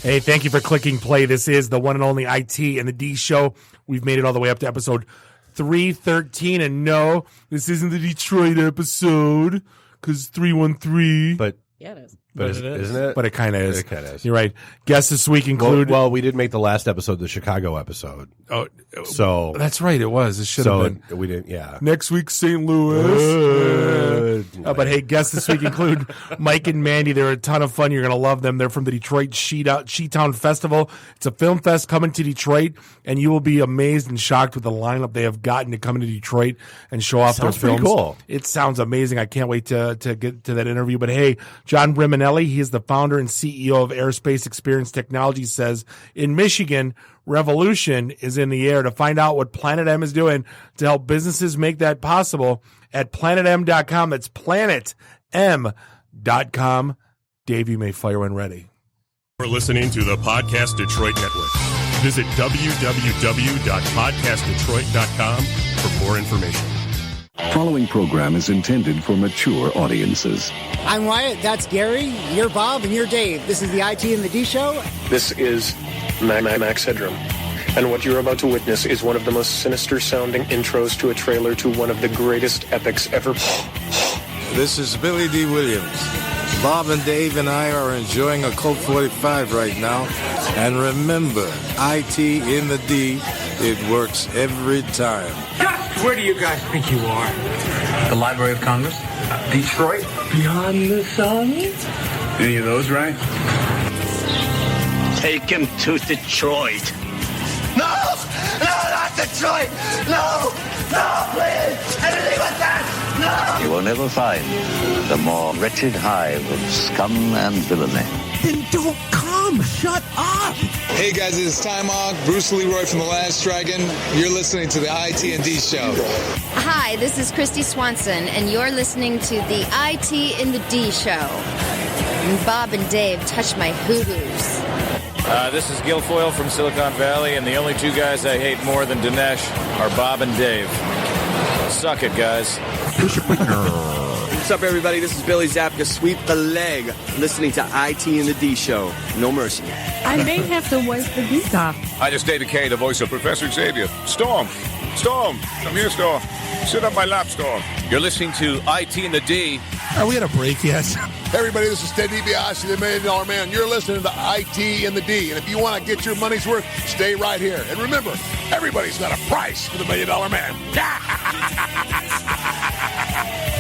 Hey, thank you for clicking play. This is the one and only IT and the D show. We've made it all the way up to episode 313. And no, this isn't the Detroit episode because 313. But yeah, it is. But isn't it? But it kind of is. It kind of is. You're right. Guests this week include. Well, we did make the last episode the Chicago episode. Oh, so that's right. It was. It should have been. We didn't. Yeah. Next week, St. Louis. But hey, guests this week include Mike and Mandy. They're a ton of fun. You're going to love them. They're from the Detroit SheTown Festival. It's a film fest coming to Detroit, and you will be amazed and shocked with the lineup they have gotten to come into Detroit and show off their films. Pretty cool. It sounds amazing. I can't wait to get to that interview. But hey, John Briminelli, he is the founder and CEO of Aerospace Experience Technology, says in Michigan, revolution is in the air. To find out what Planet M is doing to help businesses make that possible at planetm.com. That's planetm.com. Dave, you may fire when ready. For listening to the Podcast Detroit Network. Visit www.podcastdetroit.com for more information. Following program is intended for mature audiences. I'm Wyatt, that's Gary, you're Bob, and you're Dave. This is the IT and the D Show. This is Max Headroom. And what you're about to witness is one of the most sinister-sounding intros to a trailer to one of the greatest epics ever. This is Billy D. Williams. Bob and Dave and I are enjoying a Colt 45 right now. And remember, IT in the D, it works every time. Where do you guys think you are? The Library of Congress? Detroit? Beyond the sun? Any of those right? Take him to Detroit. No! No, not Detroit! No! No, please! Anything but that! No! You will never find the more wretched hive of scum and villainy. Then don't come! Shut up! Hey guys, it's Time Off. Bruce Leroy from The Last Dragon. You're listening to the IT&D Show. Hi, this is Christy Swanson, and you're listening to the IT in the D Show. And Bob and Dave touch my hoo-hoos. This is Guilfoyle from Silicon Valley, and the only two guys I hate more than Dinesh are Bob and Dave. Suck it, guys. What's up, everybody? This is Billy Zapka. Sweep the leg. Listening to IT in the D Show. No mercy. I may have to wipe the geek off. Hi, this is David Kay, the voice of Professor Xavier. Storm, come here, Storm. Sit on my lap, Storm. You're listening to IT in the D. Are we at a break yet? Hey everybody, this is Ted DiBiase, the $1 Million Man. You're listening to IT in the D. And if you want to get your money's worth, stay right here. And remember, everybody's got a price for the $1 Million Man.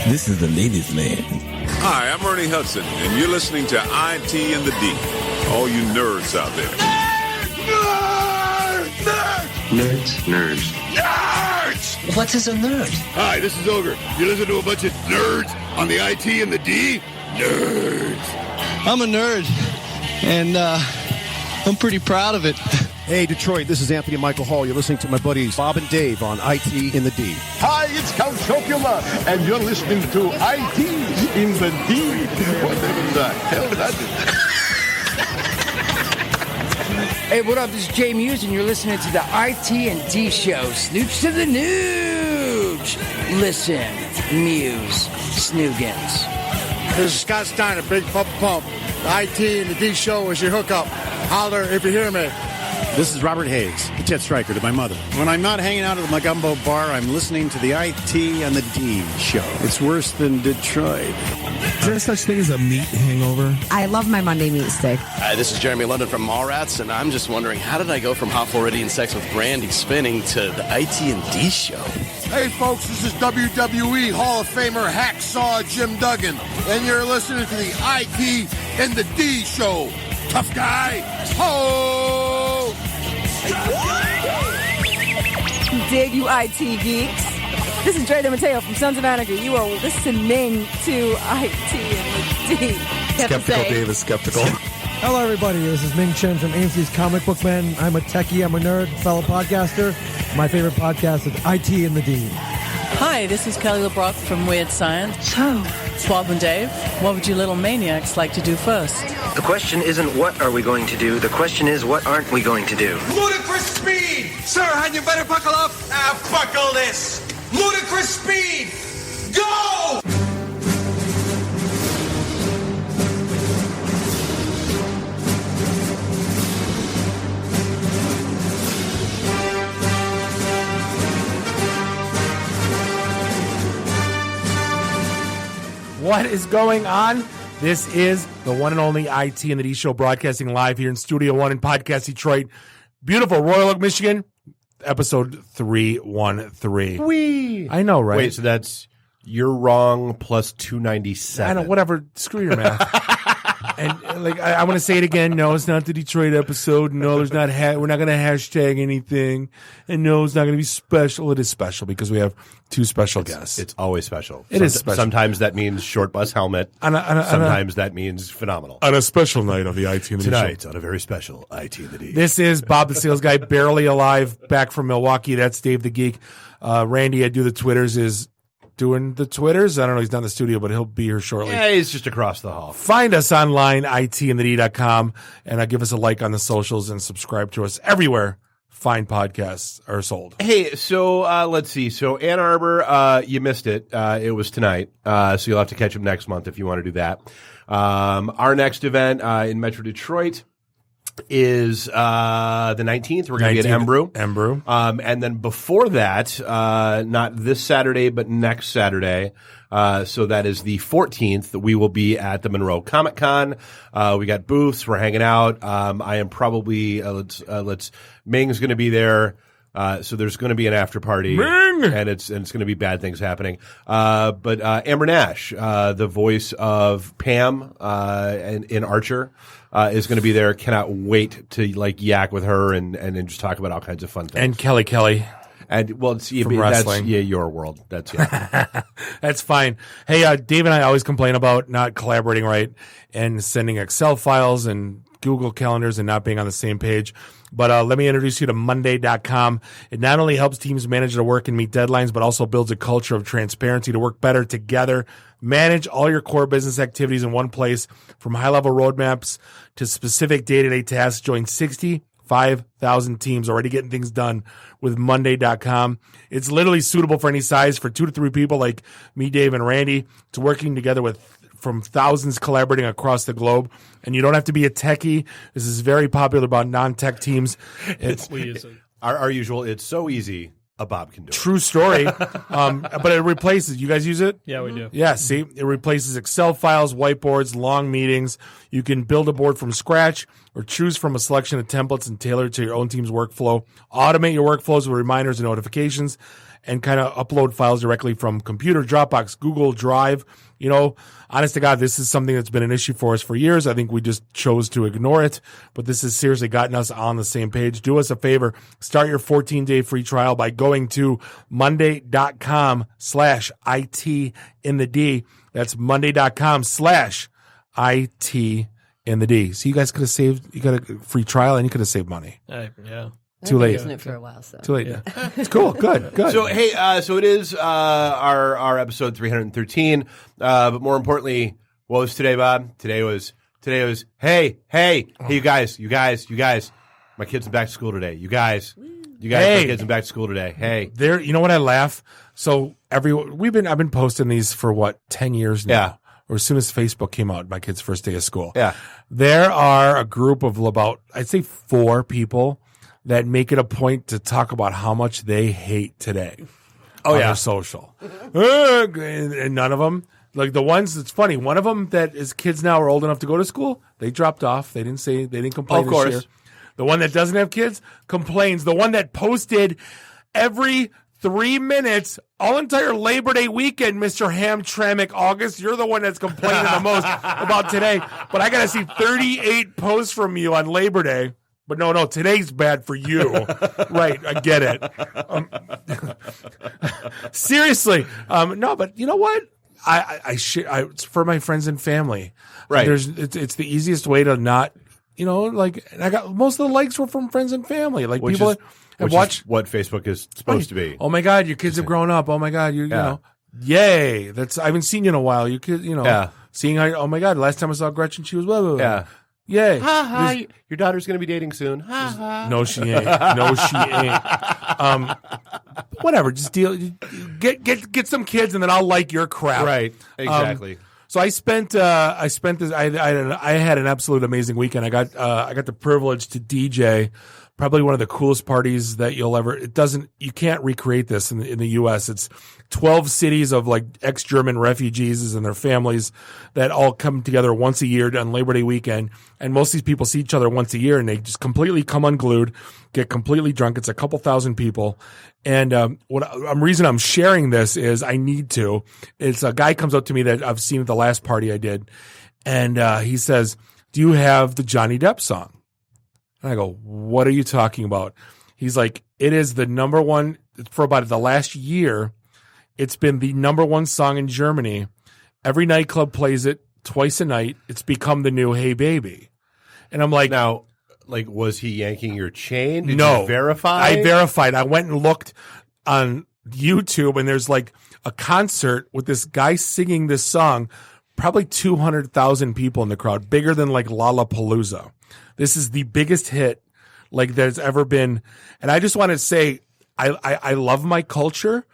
This is the ladies' man. Hi, I'm Ernie Hudson, and you're listening to IT in the D. All you nerds out there. Nerds. What is a nerd? Hi, this is Ogre. You listen to a bunch of nerds on the IT and the D? Nerds. I'm a nerd, and I'm pretty proud of it. Hey, Detroit, this is Anthony Michael Hall. You're listening to my buddies Bob and Dave on IT in the D. Hi, it's Count Chocula, and you're listening to IT in the D. Whatever the hell that is. Hey, what up? This is Jay Muse, and you're listening to the IT and D Show. Snooch to the nooch. Listen, Muse, Snoogans. This is Scott Steiner, Big Pump. The IT and the D Show is your hookup. Holler if you hear me. This is Robert Hayes, the Jet Striker to my mother. When I'm not hanging out at the Magumbo bar, I'm listening to the IT and the D Show. It's worse than Detroit. Is there such thing as a meat hangover? I love my Monday meat steak. Hi, this is Jeremy London from Mallrats, and I'm just wondering, how did I go from Hot Floridian Sex with Brandy spinning to the IT and D Show? Hey, folks, this is WWE Hall of Famer Hacksaw Jim Duggan, and you're listening to the IT and the D Show. Tough guy. Ho! Dig you IT geeks. This is Dre DeMatteo from Sons of Anarchy. You are listening to IT and the D. Skeptical Dave is skeptical. Hello, everybody. This is Ming Chen from AMC's Comic Book Men. I'm a techie. I'm a nerd, fellow podcaster. My favorite podcast is IT and the D. Hi, this is Kelly LeBrock from Weird Science. So, Bob and Dave, what would you little maniacs like to do first? The question isn't what are we going to do. The question is what aren't we going to do. Ludicrous speed! Sir, had you better buckle up? Buckle this! Ludicrous speed! Go! What is going on? This is the one and only IT and the D Show, broadcasting live here in Studio One in Podcast Detroit. Beautiful Royal Oak, Michigan, episode 313. Whee! I know, right? Wait, so that's you're wrong plus 297. I know, whatever. Screw your math. And like I want to say it again. No, it's not the Detroit episode. No, there's not. We're not going to hashtag anything. And no, it's not going to be special. It is special because we have two special guests. It's always special. It is special. Sometimes that means short bus helmet. Sometimes that means phenomenal. On a special night of the IT and the D Tonight Show. on a very special IT and the D. This is Bob the Sales Guy, barely alive, back from Milwaukee. That's Dave the Geek. Randy, I do the Twitters, is doing the Twitters. I don't know. He's not in the studio, but he'll be here shortly. Yeah, he's just across the hall. Find us online, itandthed.com, and give us a like on the socials and subscribe to us everywhere fine podcasts are sold. Hey, so let's see. So Ann Arbor, you missed it. It was tonight. So you'll have to catch them next month if you want to do that. Our next event in Metro Detroit is the 19th. We're going to be at Embrew. And then before that, not this Saturday, but next Saturday, so that is the 14th, we will be at the Monroe Comic Con. We got booths. We're hanging out. I am probably, Ming's going to be there. So there's going to be an after party, and it's going to be bad things happening. But Amber Nash, the voice of Pam in Archer, is going to be there. Cannot wait to yak with her and just talk about all kinds of fun things. And Kelly. And well, that's your world. That's that's fine. Hey, Dave and I always complain about not collaborating right and sending Excel files and Google calendars and not being on the same page. But let me introduce you to Monday.com. It not only helps teams manage their work and meet deadlines, but also builds a culture of transparency to work better together. Manage all your core business activities in one place, from high-level roadmaps to specific day-to-day tasks. Join 65,000 teams already getting things done with Monday.com. It's literally suitable for any size, for 2 to 3 people like me, Dave, and Randy, to working together from thousands collaborating across the globe. And you don't have to be a techie. This is very popular about non-tech teams. Our usual, it's so easy, a Bob can do it. True story. But it replaces, you guys use it? Yeah, we do. Yeah, see, it replaces Excel files, whiteboards, long meetings. You can build a board from scratch or choose from a selection of templates and tailor it to your own team's workflow. Automate your workflows with reminders and notifications, and kind of upload files directly from computer, Dropbox, Google Drive. You know, honest to God, this is something that's been an issue for us for years. I think we just chose to ignore it, but this has seriously gotten us on the same page. Do us a favor. Start your 14-day free trial by going to monday.com/IT in the D. That's monday.com/IT in the D. So you guys could have saved, you got a free trial and you could have saved money. Yeah. Too late. Using it for a while, so. Too late. Yeah. It's cool. Good. So, hey, so it is our episode 313. But more importantly, what was today, Bob? Today was, hey, you guys. My kids are back to school today. You guys, my kids are back to school today. Hey. You know what, I laugh? So I've been posting these for 10 years now. Yeah. Or as soon as Facebook came out, my kid's first day of school. Yeah. There are a group of about, I'd say 4 people that make it a point to talk about how much they hate today on their social. And none of them, like the ones, it's funny, one of them that his kids now are old enough to go to school, they dropped off. They didn't complain this year. The one that doesn't have kids complains. The one that posted every 3 minutes, all entire Labor Day weekend, Mr. Hamtramck August, you're the one that's complaining the most about today. But I got to see 38 posts from you on Labor Day. But no, today's bad for you. Right, I get it. Seriously. No, but you know what? It's for my friends and family. Right. It's the easiest way to not, I got most of the likes were from friends and family. Like Which people is what Facebook is supposed to be. Oh my God, your kids have grown up. Oh my God, you know. Yay. I haven't seen you in a while. You could, seeing how, oh my God, last time I saw Gretchen, she was blah, blah, blah. Yeah. Yay. Ha ha. Your daughter's going to be dating soon. Ha ha. No, she ain't. Whatever. Just get some kids and then I'll like your crap. Right. Exactly. So I spent this, I had an absolute amazing weekend. I got the privilege to DJ probably one of the coolest parties that you can't recreate this in the U.S. It's 12 cities of like ex-German refugees and their families that all come together once a year on Labor Day weekend. And most of these people see each other once a year and they just completely come unglued, get completely drunk. It's a couple thousand people. And reason I'm sharing this is I need to. It's a guy comes up to me that I've seen at the last party I did. And he says, do you have the Johnny Depp song? And I go, what are you talking about? He's like, it is the number one for about the last year. It's been the number one song in Germany. Every nightclub plays it twice a night. It's become the new Hey Baby. And I'm like, now, like, was he yanking your chain? Did no, you verify? I verified. I went and looked on YouTube, and there's like a concert with this guy singing this song. Probably 200,000 people in the crowd, bigger than like Lollapalooza. This is the biggest hit like there's ever been. And I just want to say, I love my culture.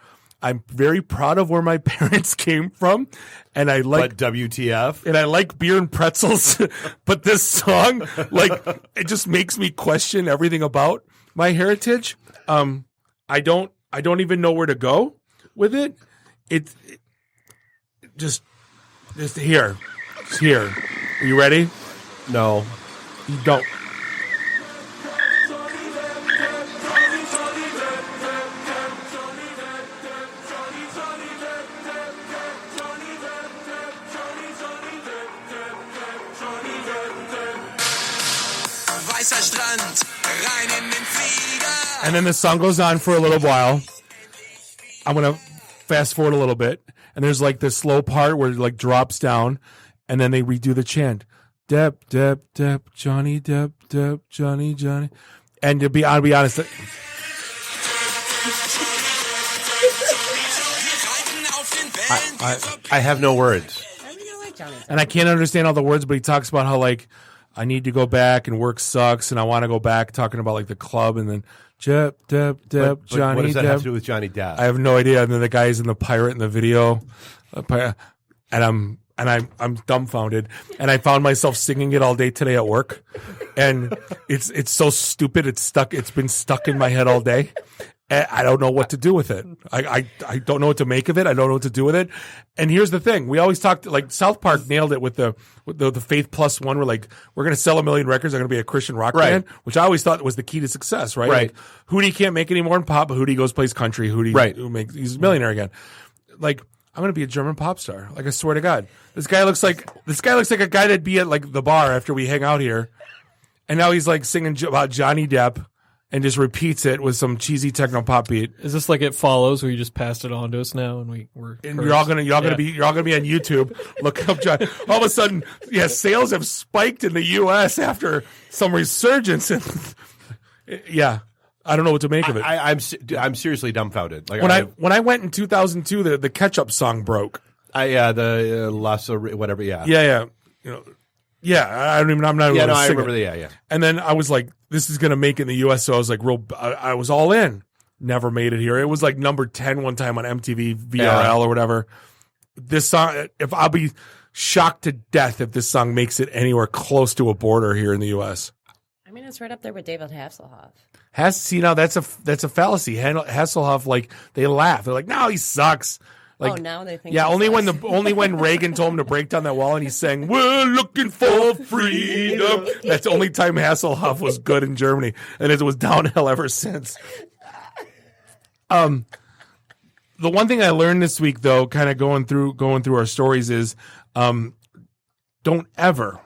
I'm very proud of where my parents came from. And I like but WTF. And I like beer and pretzels. But this song, like, it just makes me question everything about my heritage. I don't even know where to go with it. It just here. It's here. Are you ready? No. You don't. And then the song goes on for a little while. I'm going to fast forward a little bit. And there's like this slow part where it like drops down. And then they redo the chant. Depp, Depp, Depp, Johnny Depp, Depp, Johnny, Johnny. And I'll be honest. I have no words. And I can't understand all the words, but he talks about how like, I need to go back and work sucks. And I want to go back talking about like the club and then Depp, Depp, Depp, But Johnny what does that Depp. have to do with Johnny Depp? I have no idea. And then the guy's in the pirate in the video. And I'm dumbfounded, and I found myself singing it all day today at work, and it's so stupid. It's been stuck in my head all day. And I don't know what to do with it. I don't know what to make of it. I don't know what to do with it. And here's the thing: we always talked like South Park nailed it with the Faith Plus One. We're like, we're going to sell 1 million records. They're going to be a Christian rock band, which I always thought was the key to success. Right? Like, Hootie can't make any more in pop, but Hootie goes plays country. Hootie he's a millionaire again. Like, I'm going to be a German pop star. Like, I swear to God. This guy looks like a guy that'd be at like the bar after we hang out here. And now he's like singing about Johnny Depp and just repeats it with some cheesy techno pop beat. Is this like It Follows where you just passed it on to us now and we're you're all gonna be on YouTube. Look up John. All of a sudden, sales have spiked in the US after some resurgence and I don't know what to make of it. I'm seriously dumbfounded. Like when I went in 2002, the Ketchup song broke. The Lasso, whatever. Yeah. Yeah. You know, I don't even. I'm not. Yeah, no, I remember the. And then I was like, this is gonna make it in the U.S. So I was like, I was all in. Never made it here. It was like number 10 one time on MTV VRL or whatever. This song, I'll be shocked to death if this song makes it anywhere close to a border here in the U.S. I mean, it's right up there with David Hasselhoff. Now that's a fallacy. Hasselhoff, like, they laugh. They're like, no, he sucks. Like, now they think. Yeah, only when Reagan told him to break down that wall and he sang, "We're looking for freedom." That's the only time Hasselhoff was good in Germany, and it was downhill ever since. The one thing I learned this week, though, kind of going through our stories, is don't ever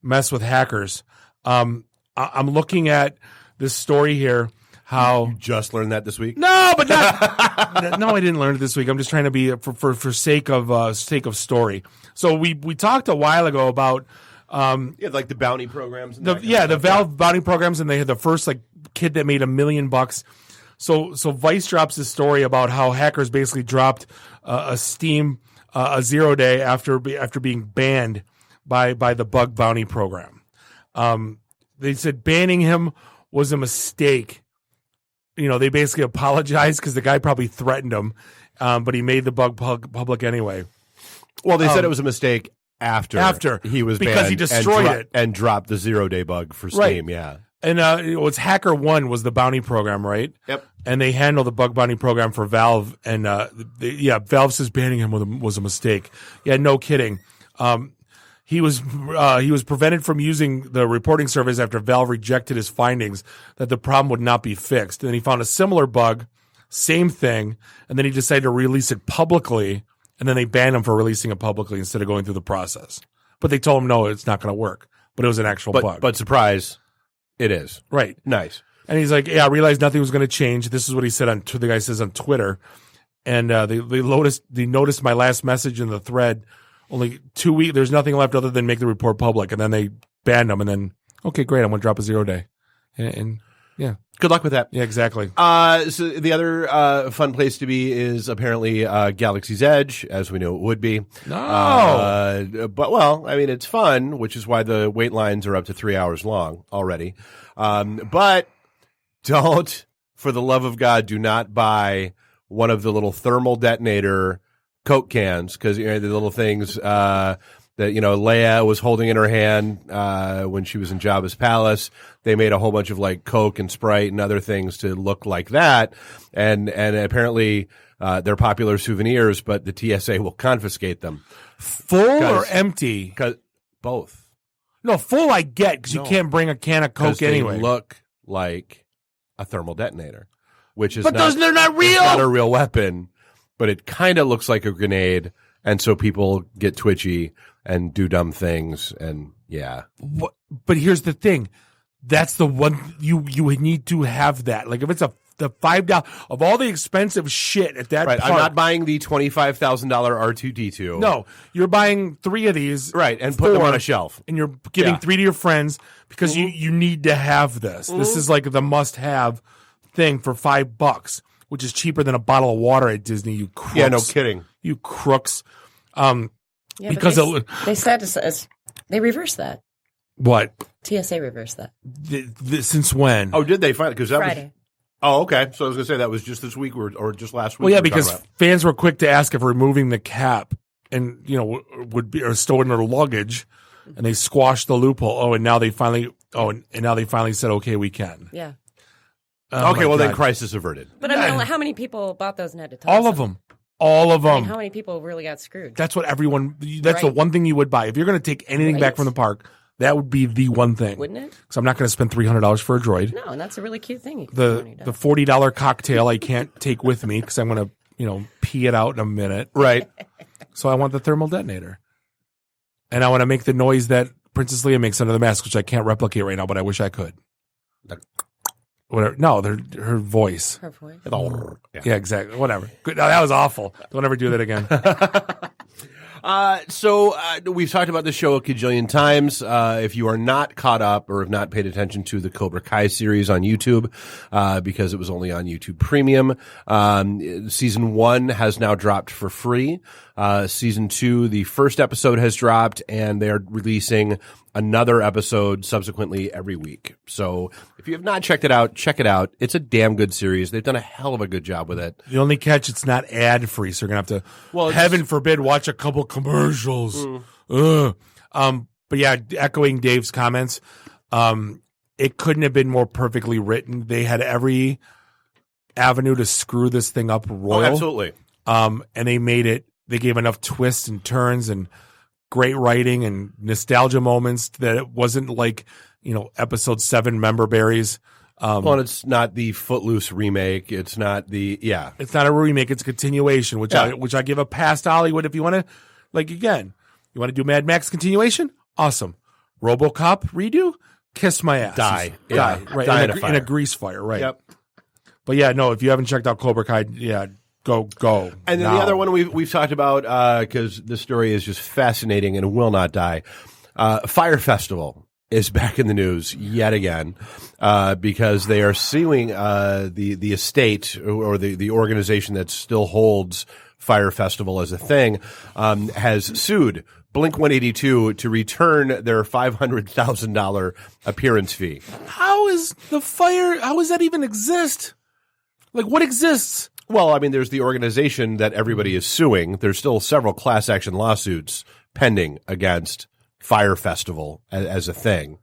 mess with hackers. I'm looking at this story here. How you just learned that this week? No, but not. No, I didn't learn it this week. I'm just trying to be for sake of story. So we talked a while ago about like the bounty programs. And the Valve bounty programs, and they had the first like kid that made $1 million. So Vice drops this story about how hackers basically dropped a 0 day after being banned by the bug bounty program. They said banning him was a mistake. You know, they basically apologized because the guy probably threatened him, but he made the bug public anyway. Well, they said it was a mistake after he was because banned he destroyed it and dropped the 0 day bug for Steam. Right. Yeah, And it's Hacker One was the bounty program, right? Yep. And they handled the bug bounty program for Valve, and Valve says banning him was a mistake. Yeah, no kidding. He was prevented from using the reporting service after Valve rejected his findings that the problem would not be fixed. And then he found a similar bug, same thing, and then he decided to release it publicly, and then they banned him for releasing it publicly instead of going through the process. But they told him, no, it's not going to work. But it was an actual bug. But surprise, it is. Right. Nice. And he's like, yeah, I realized nothing was going to change. This is what he said the guy says on Twitter. And they noticed my last message in the thread. Only 2 weeks, there's nothing left other than make the report public. And then they banned him. And then, okay, great, I'm going to drop a 0 day. And yeah. Good luck with that. Yeah, exactly. So the other fun place to be is apparently Galaxy's Edge, as we knew it would be. No. But, well, I mean, it's fun, which is why the wait lines are up to 3 hours long already. But don't, for the love of God, do not buy one of the little thermal detonator Coke cans, because the little things that Leia was holding in her hand when she was in Jabba's palace. They made a whole bunch of like Coke and Sprite and other things to look like that, and apparently they're popular souvenirs, but the TSA will confiscate them. Full or empty? Both. No, full I get, because you can't bring a can of Coke anyway. They look like a thermal detonator, which is they're not real. It's not a real weapon, but it kind of looks like a grenade, and so people get twitchy and do dumb things, and yeah. But here's the thing. That's the one you need to have that. Like if it's the $5 of all the expensive shit at that right. park, I'm not buying the $25,000 R2D2. No, you're buying 3 of these, right, and put them on a shelf, and you're giving 3 to your friends because you need to have this. This is like the must-have thing for $5, which is cheaper than a bottle of water at Disney. You crooks. Yeah, no kidding. You crooks. Because they said they reversed that. What? TSA reversed that. Since when? Oh, did they finally? Because that Friday. was. Oh, okay. So I was going to say that was just this week or just last week. Well, yeah, because fans were quick to ask if removing the cap and would be or stored in their luggage, and they squashed the loophole. Oh, and now they finally. Said, okay, we can. Yeah. Okay, well then crisis averted. But I mean, how many people bought those and had to toss All of them. All of them. I mean, how many people really got screwed? That's what everyone. That's the one thing you would buy if you're going to take anything back from the park. That would be the one thing, wouldn't it? Because I'm not going to spend $300 for a droid. No, and that's a really cute thing. The $40 cocktail I can't take with me because I'm going to pee it out in a minute. Right. So I want the thermal detonator, and I want to make the noise that Princess Leia makes under the mask, which I can't replicate right now, but I wish I could. Whatever. No, her voice. Her voice. Yeah, exactly. Whatever. Good. No, that was awful. Don't ever do that again. So we've talked about the show a cajillion times. If you are not caught up or have not paid attention to the Cobra Kai series on YouTube, because it was only on YouTube Premium, season 1 has now dropped for free. Season 2, the first episode has dropped, and they are releasing another episode subsequently every week. So if you have not checked it out, check it out. It's a damn good series. They've done a hell of a good job with it. The only catch, it's not ad free, so you're gonna have to, heaven forbid, watch a couple commercials. But yeah, echoing Dave's comments, it couldn't have been more perfectly written. They had every avenue to screw this thing up royal. Oh, absolutely. And they made it. They gave enough twists and turns and great writing and nostalgia moments that it wasn't like, episode 7 member berries. Well, it's not the Footloose remake. It's not It's not a remake. It's a continuation, which I give a pass to Hollywood. If you want to, you want to do Mad Max continuation? Awesome. RoboCop redo? Kiss my ass. Die. Right. Die in a grease fire. Right. Yep. But yeah, no, if you haven't checked out Cobra Kai, go. And then the other one we've talked about, because this story is just fascinating and will not die. Fire Festival is back in the news yet again, because they are suing the estate or the organization that still holds Fire Festival as a thing, has sued Blink-182 to return their $500,000 appearance fee. How does that even exist? Like, what exists? Well, I mean, there's the organization that everybody is suing. There's still several class action lawsuits pending against Fire Festival as a thing.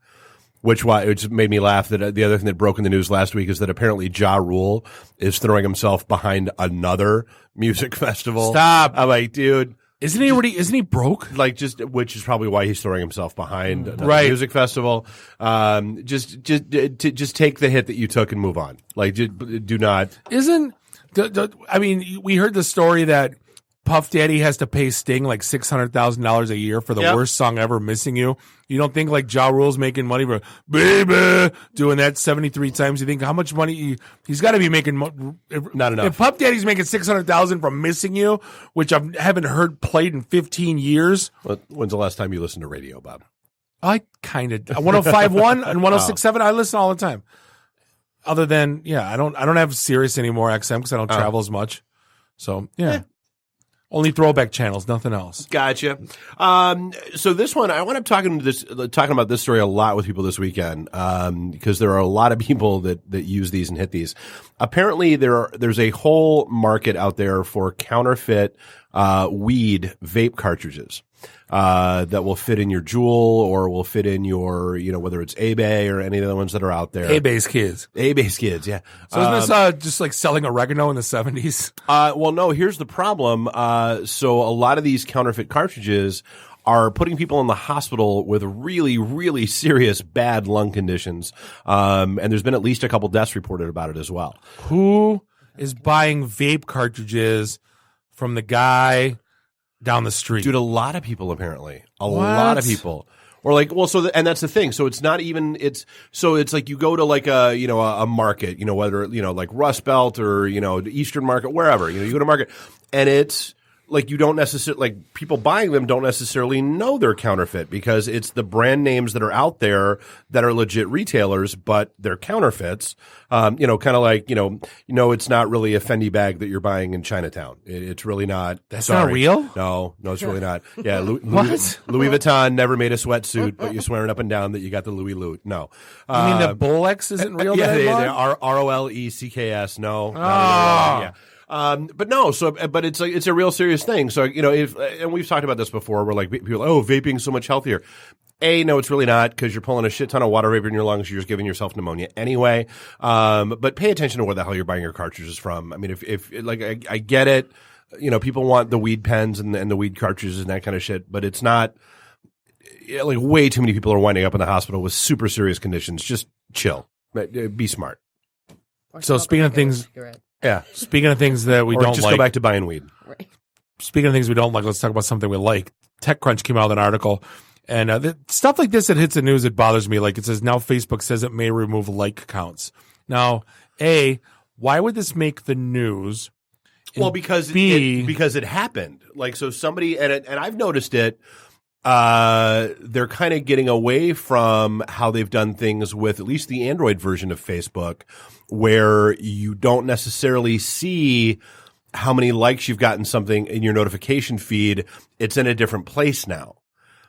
Which made me laugh. That the other thing that broke in the news last week is that apparently Ja Rule is throwing himself behind another music festival. Stop! I'm like, dude, isn't he broke? Like, which is probably why he's throwing himself behind another music festival. Just take the hit that you took and move on. Like, do not. I mean, we heard the story that Puff Daddy has to pay Sting like $600,000 a year for the worst song ever, "Missing You." You don't think like Ja Rule's making money for "Baby" doing that 73 times? You think how much money he's got to be making? Not enough. If Puff Daddy's making $600,000 from "Missing You," which I haven't heard played in 15 years. When's the last time you listened to radio, Bob? I kind of 105.1 and 106.7. I listen all the time. Other than I don't have Sirius anymore XM because I don't travel as much. So only throwback channels, nothing else. Gotcha. So this one, I wound up talking about this story a lot with people this weekend, because there are a lot of people that use these and hit these. Apparently there's a whole market out there for counterfeit, weed vape cartridges. That will fit in your Juul or will fit in your, whether it's A-Bay or any of the ones that are out there. A-Bay's kids, yeah. So isn't this just like selling oregano in the 70s? Well, no, here's the problem. So a lot of these counterfeit cartridges are putting people in the hospital with really, really serious bad lung conditions. And there's been at least a couple deaths reported about it as well. Who is buying vape cartridges from the guy down the street? Dude, a lot of people apparently. A lot of people. Or like, well, and that's the thing. So it's not even, it's like you go to like a market, whether, like Rust Belt or, the Eastern Market, wherever, you go to market and it's like you don't necessarily, like people buying them don't necessarily know they're counterfeit because it's the brand names that are out there that are legit retailers, but they're counterfeits. Kind of like, it's not really a Fendi bag that you're buying in Chinatown. It's really not. That's not real? No, it's really not. Yeah. What? Louis Vuitton never made a sweatsuit, but you're swearing up and down that you got the Louis Loot. No. You mean the Bolex isn't real? Yeah, they are ROLECKS. No. Yeah. But no, but it's like, it's a real serious thing. So, and we've talked about this before where like people are, vaping's so much healthier. No, it's really not because you're pulling a shit ton of water vapor in your lungs. You're just giving yourself pneumonia anyway. But pay attention to where the hell you're buying your cartridges from. I mean, if like, I get it. People want the weed pens and the weed cartridges and that kind of shit, but it's not like way too many people are winding up in the hospital with super serious conditions. Just chill. Be smart. So speaking of things. Yeah. Speaking of things that we don't just like. Go back to buying weed. Right. Speaking of things we don't like, let's talk about something we like. TechCrunch came out with an article. And stuff like this that hits the news, it bothers me. Like it says, now Facebook says it may remove like accounts. Now, why would this make the news? Well, because it happened. Like, so somebody, and I've noticed it, they're kind of getting away from how they've done things with at least the Android version of Facebook, where you don't necessarily see how many likes you've gotten something in your notification feed. It's in a different place now.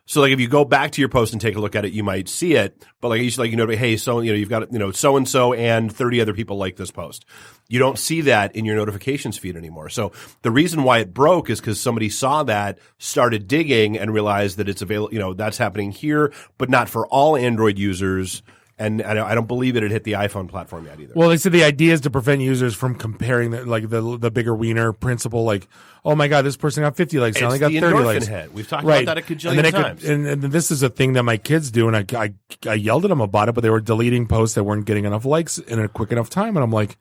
So like if you go back to your post and take a look at it, you might see it. But like hey, so you've got so and so and 30 other people like this post. You don't see that in your notifications feed anymore. So the reason why it broke is because somebody saw that, started digging, and realized that it's available. That's happening here, but not for all Android users. And I don't believe it had hit the iPhone platform yet either. Well, they said the idea is to prevent users from comparing the bigger wiener principle. Like, oh my God, this person got 50 likes. I only got 30 likes. Hit. We've talked about that a gajillion times. And this is a thing that my kids do. And I yelled at them about it, but they were deleting posts that weren't getting enough likes in a quick enough time. And I'm like,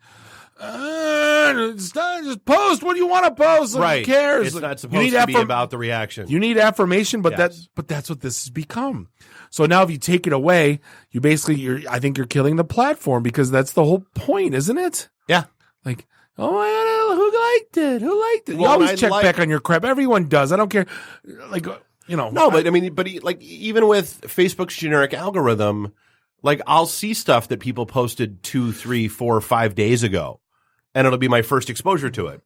just post. What do you want to post? Right. Who cares? It's not supposed to be about the reaction. You need affirmation, but yes. that's what this has become. So now if you take it away, I think you're killing the platform because that's the whole point, isn't it? Yeah. Like, oh my God, who liked it? Who liked it? You always check back on your crap. Everyone does. I don't care. Like, No, but I mean, like even with Facebook's generic algorithm, like I'll see stuff that people posted 2, 3, 4, 5 days ago, and it'll be my first exposure to it.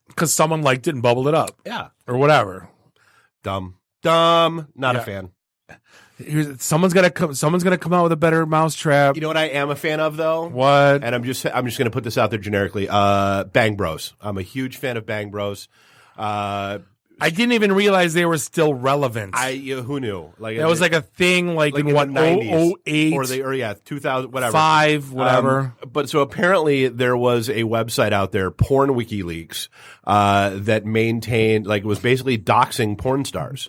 Because someone liked it and bubbled it up. Yeah. Or whatever. Dumb. Not a fan. Someone's gonna come out with a better mousetrap. You know what I am a fan of though? What? And I'm just gonna put this out there generically. Bang Bros. I'm a huge fan of Bang Bros. I didn't even realize they were still relevant. Who knew? Like that was like a thing, like in what, the 90s, 08 or 2000, whatever, 5, whatever. But so apparently there was a website out there, Porn WikiLeaks, that maintained, like, it was basically doxing porn stars.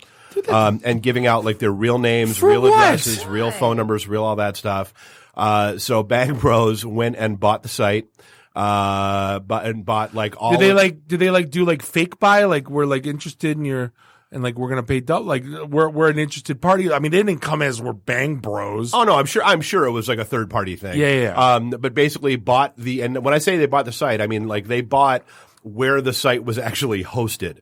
And giving out like their real names, real addresses, real phone numbers, real all that stuff. So Bang Bros went and bought the site. Bought like all. Did they do like fake buy? Like, we're like interested in your, and like we're gonna pay double. Like we're an interested party. I mean, they didn't come as we're Bang Bros. Oh no, I'm sure it was like a third party thing. Yeah. But basically bought and when I say they bought the site, I mean like they bought where the site was actually hosted,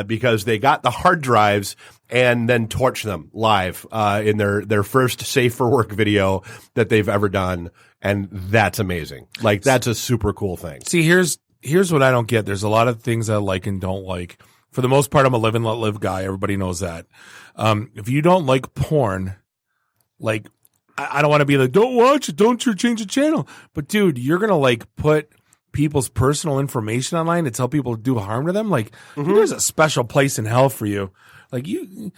because they got the hard drives and then torched them live, in their first Safe for Work video that they've ever done. And that's amazing. Like, that's a super cool thing. See, here's what I don't get. There's a lot of things I like and don't like. For the most part, I'm a live and let live guy. Everybody knows that. If you don't like porn, like, I don't want to be like, don't watch it, don't you change the channel. But dude, you're going to like put people's personal information online to tell people to do harm to them. Like, there's a special place in hell for you. Like, you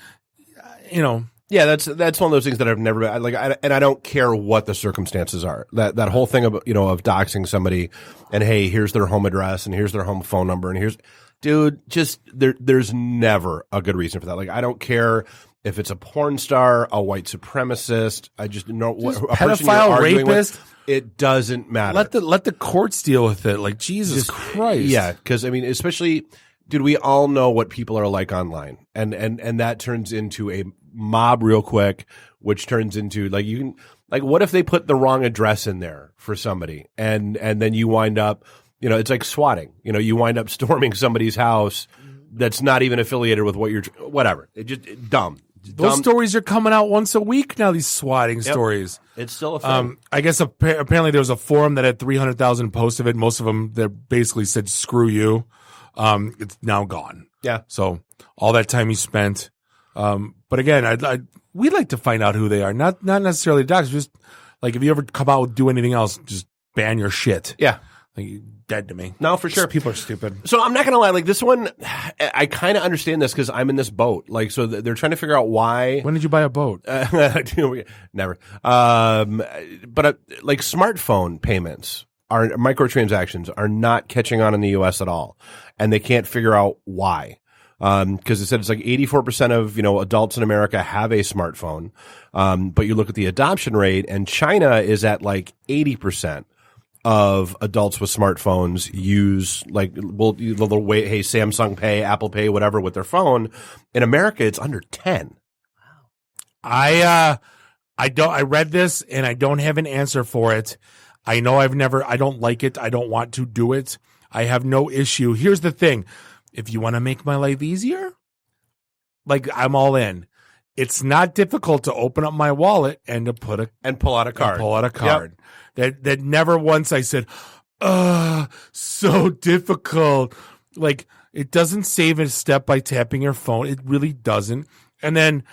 know. Yeah, that's one of those things that I've never been like, and I don't care what the circumstances are. That whole thing of of doxing somebody, and hey, here's their home address and here's their home phone number and here's, dude, just there's never a good reason for that. Like, I don't care if it's a porn star, a white supremacist, I just know what a person you're pedophile, arguing rapist. with, it doesn't matter. Let the courts deal with it. Like, Jesus Christ. Yeah, because I mean, especially, dude, we all know what people are like online, and that turns into a mob real quick, which turns into like, you can, like, what if they put the wrong address in there for somebody, and then you wind up, it's like swatting. You wind up storming somebody's house that's not even affiliated with what you're, whatever. It just dumb. Those stories are coming out once a week now. These swatting stories. It's still a thing. I guess apparently there was a forum that had 300,000 posts of it. Most of them that basically said "screw you." It's now gone. Yeah. So all that time you spent. But again, we'd like to find out who they are. Not necessarily docs. Just like, if you ever come out with do anything else, just ban your shit. Yeah. Like, you're dead to me. No, for sure. People are stupid. So I'm not going to lie. Like, this one, I kind of understand this because I'm in this boat. Like, so they're trying to figure out why. When did you buy a boat? Never. But like, smartphone payments are microtransactions are not catching on in the U.S. at all. And they can't figure out why. Because it said it's like 84% of, adults in America have a smartphone. But you look at the adoption rate, and China is at like 80% of adults with smartphones use, like, they'll wait, hey, Samsung Pay, Apple Pay, whatever, with their phone. In America, it's under 10. I read this and I don't have an answer for it. I know I don't like it. I don't want to do it. I have no issue. Here's the thing. If you want to make my life easier, like, I'm all in. It's not difficult to open up my wallet and to pull out a card. Yep. That never once I said, so difficult. Like, it doesn't save a step by tapping your phone. It really doesn't. And then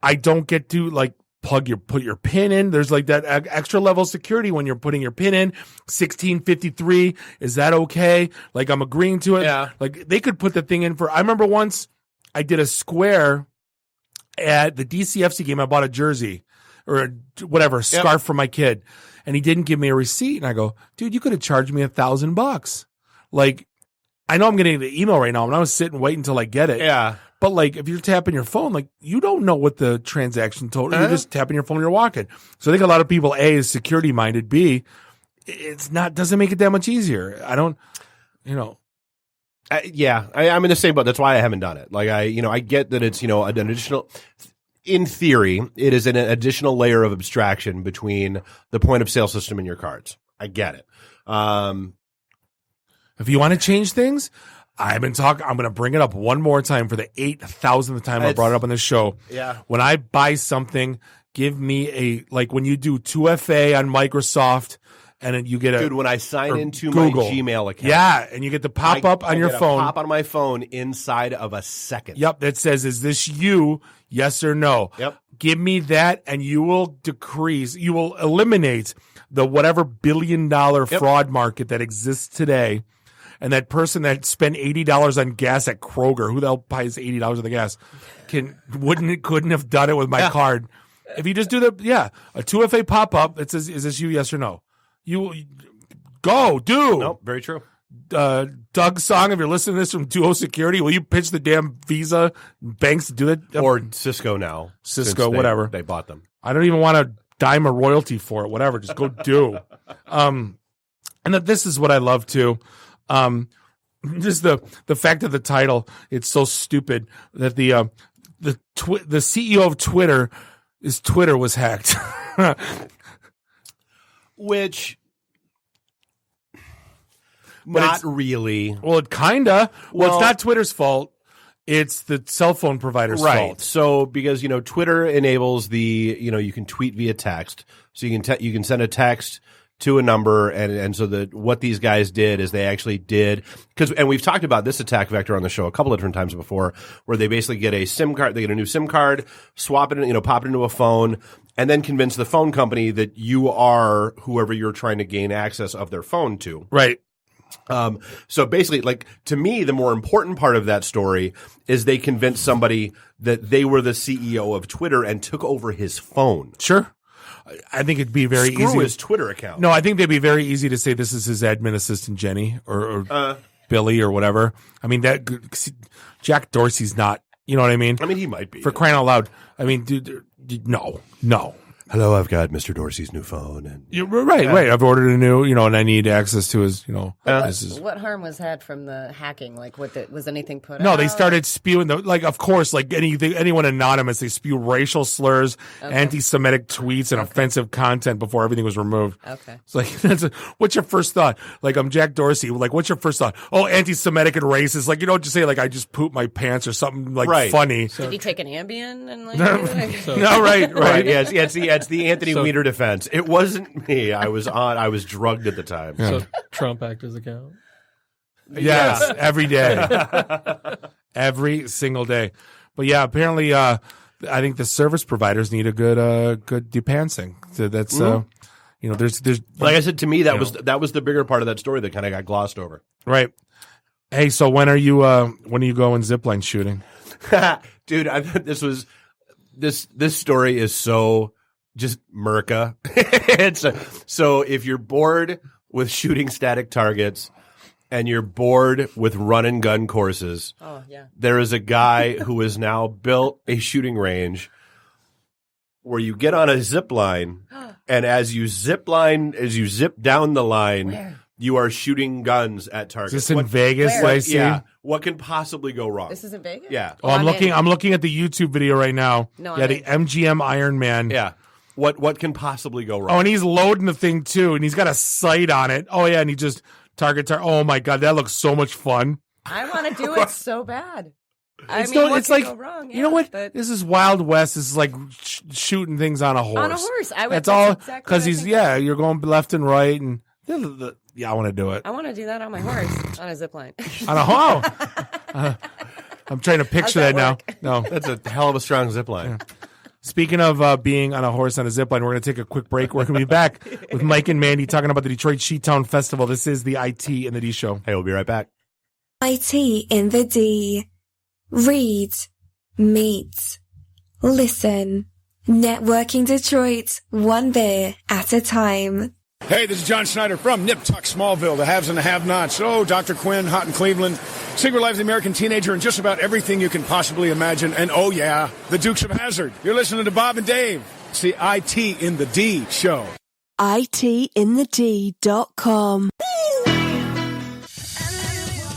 I don't get to like put your PIN in. There's like that extra level of security when you're putting your PIN in. 1653. Is that okay? Like, I'm agreeing to it. Yeah. Like, they could put the thing in for, I remember once I did a square at the DCFC game. I bought a jersey or whatever, scarf for my kid. And he didn't give me a receipt. And I go, dude, you could have charged me $1,000. Like, I know I'm getting the email right now, and I was sitting waiting until I get it. Yeah. But like, if you're tapping your phone, like, you don't know what the transaction total. You're just tapping your phone. You're walking. So I think a lot of people, A, is security minded. B, doesn't make it that much easier. I don't, Yeah, I'm in the same boat. That's why I haven't done it. Like, I get that it's, an additional. In theory, it is an additional layer of abstraction between the point of sale system and your cards. I get it. If you want to change things, I'm going to bring it up one more time for the 8,000th time I brought it up on this show. Yeah. When I buy something, give me like when you do 2FA on Microsoft, and then you get Dude, when I sign into Google, my Gmail account. Yeah, and you get the pop-up on your phone. Pop on my phone inside of a second. Yep, that says, is this you? Yes or no? Yep. Give me that, and you will eliminate the whatever $1 billion fraud market that exists today. and that person that spent $80 on gas at Kroger, who the hell buys $80 on the gas, couldn't have done it with my card. If you just do a 2FA pop-up that says, is this you, yes or no? You go, do. Nope, very true. Doug Song, if you're listening to this from Duo Security, will you pitch the damn Visa banks to do that? Or Cisco now. Cisco, whatever. They bought them. I don't even want a dime a royalty for it. Whatever, just go do. And this is what I love too. Just the fact of the title, it's so stupid that the CEO of Twitter was hacked. Which not really. Well, it kinda. Well, it's not Twitter's fault. It's the cell phone provider's fault. So because Twitter enables you can tweet via text, so you can send a text to a number, and so what these guys did is they actually did and we've talked about this attack vector on the show a couple of different times before, where they basically get a SIM card, they get a new SIM card, swap it in, pop it into a phone, and then convince the phone company that you are whoever you're trying to gain access of their phone to. Right. So basically, like, to me, the more important part of that story is they convinced somebody that they were the CEO of Twitter and took over his phone. Sure. I think it'd be very easy. Screw his Twitter account. No, I think they'd be very easy to say this is his admin assistant, Jenny, or Billy, or whatever. I mean, Jack Dorsey's not, you know what I mean? I mean, he might be. For crying out loud. I mean, dude, no. Hello, I've got Mr. Dorsey's new phone. And Right. I've ordered a new, and I need access to his, What harm was had from the hacking? Like, was anything put out? No, they started spewing of course, like anyone anonymous, they spew racial slurs, anti-Semitic tweets, and offensive content before everything was removed. Okay. It's like, what's your first thought? Like, I'm Jack Dorsey. Like, what's your first thought? Oh, anti-Semitic and racist. Like, you don't just say, like, I just pooped my pants or something, like, funny. Did he take an Ambien and like? No, right. Yeah, it's the Anthony Weiner defense. It wasn't me. I was drugged at the time. So Trump hacked his account. Yes, every day. Every single day. But yeah, apparently I think the service providers need a good depancing. So that's there's like I said, to me that was the bigger part of that story that kind of got glossed over. Right. Hey, so when are you going zipline shooting? Dude, I thought this story is so just Merca. So if you're bored with shooting static targets and you're bored with run and gun courses, there is a guy who has now built a shooting range where you get on a zip line, and as you zip down the line, you are shooting guns at targets. Is this in Vegas? I see. Yeah. What can possibly go wrong? This is in Vegas? Yeah. Oh, I'm looking at the YouTube video right now. No, the MGM Iron Man. Yeah. What can possibly go wrong? Oh, and he's loading the thing too, and he's got a sight on it. Oh yeah, and he just target. Oh my god, that looks so much fun. I want to do it so bad. It's what it's could like go wrong? You know what? But This is Wild West. This is like shooting things on a horse. on a horse, That's all because you're going left and right, and I want to do it. I want to do that on my horse on a zip line. On a I'm trying to picture that now. No, that's a hell of a strong zip line. Yeah. Speaking of being on a horse on a zip line, we're going to take a quick break. We're going to be back with Mike and Mandy talking about the Detroit SheTown Festival. This is the IT in the D Show. Hey, we'll be right back. IT in the D. Read, meet, listen. Networking Detroit, one beer at a time. Hey, this is John Schneider from Nip Tuck Smallville, the haves and the have-nots. Oh, Dr. Quinn, Hot in Cleveland, Secret Life of the American Teenager, and just about everything you can possibly imagine. And oh yeah, the Dukes of Hazzard. You're listening to Bob and Dave. It's the IT in the D show. ITinthed.com.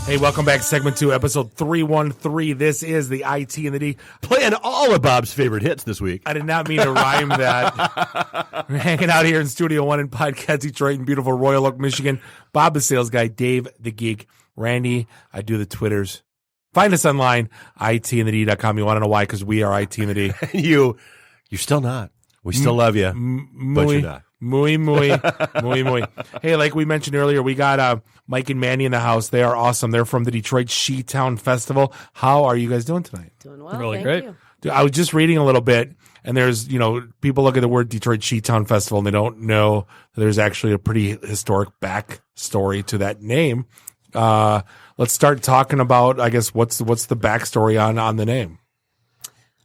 Hey, welcome back. Segment 2, episode 313. This is the IT in the D. Playing all of Bob's favorite hits this week. I did not mean to rhyme that. We're hanging out here in Studio 1 in Podcast, Detroit, in beautiful Royal Oak, Michigan. Bob, the sales guy. Dave, the geek. Randy, I do the Twitters. Find us online, itinthed.com. You want to know why? Because we are IT in the D. You're still not. We still love you, but you're not. Muy. Hey, like we mentioned earlier, we got Mike and Manny in the house. They are awesome. They're from the Detroit SheTown Festival. How are you guys doing tonight? Doing well. Really thank great. You. Dude, I was just reading a little bit, and there's, people look at the word Detroit SheTown Festival, and they don't know that there's actually a pretty historic backstory to that name. Let's start talking about, I guess, what's the backstory on the name?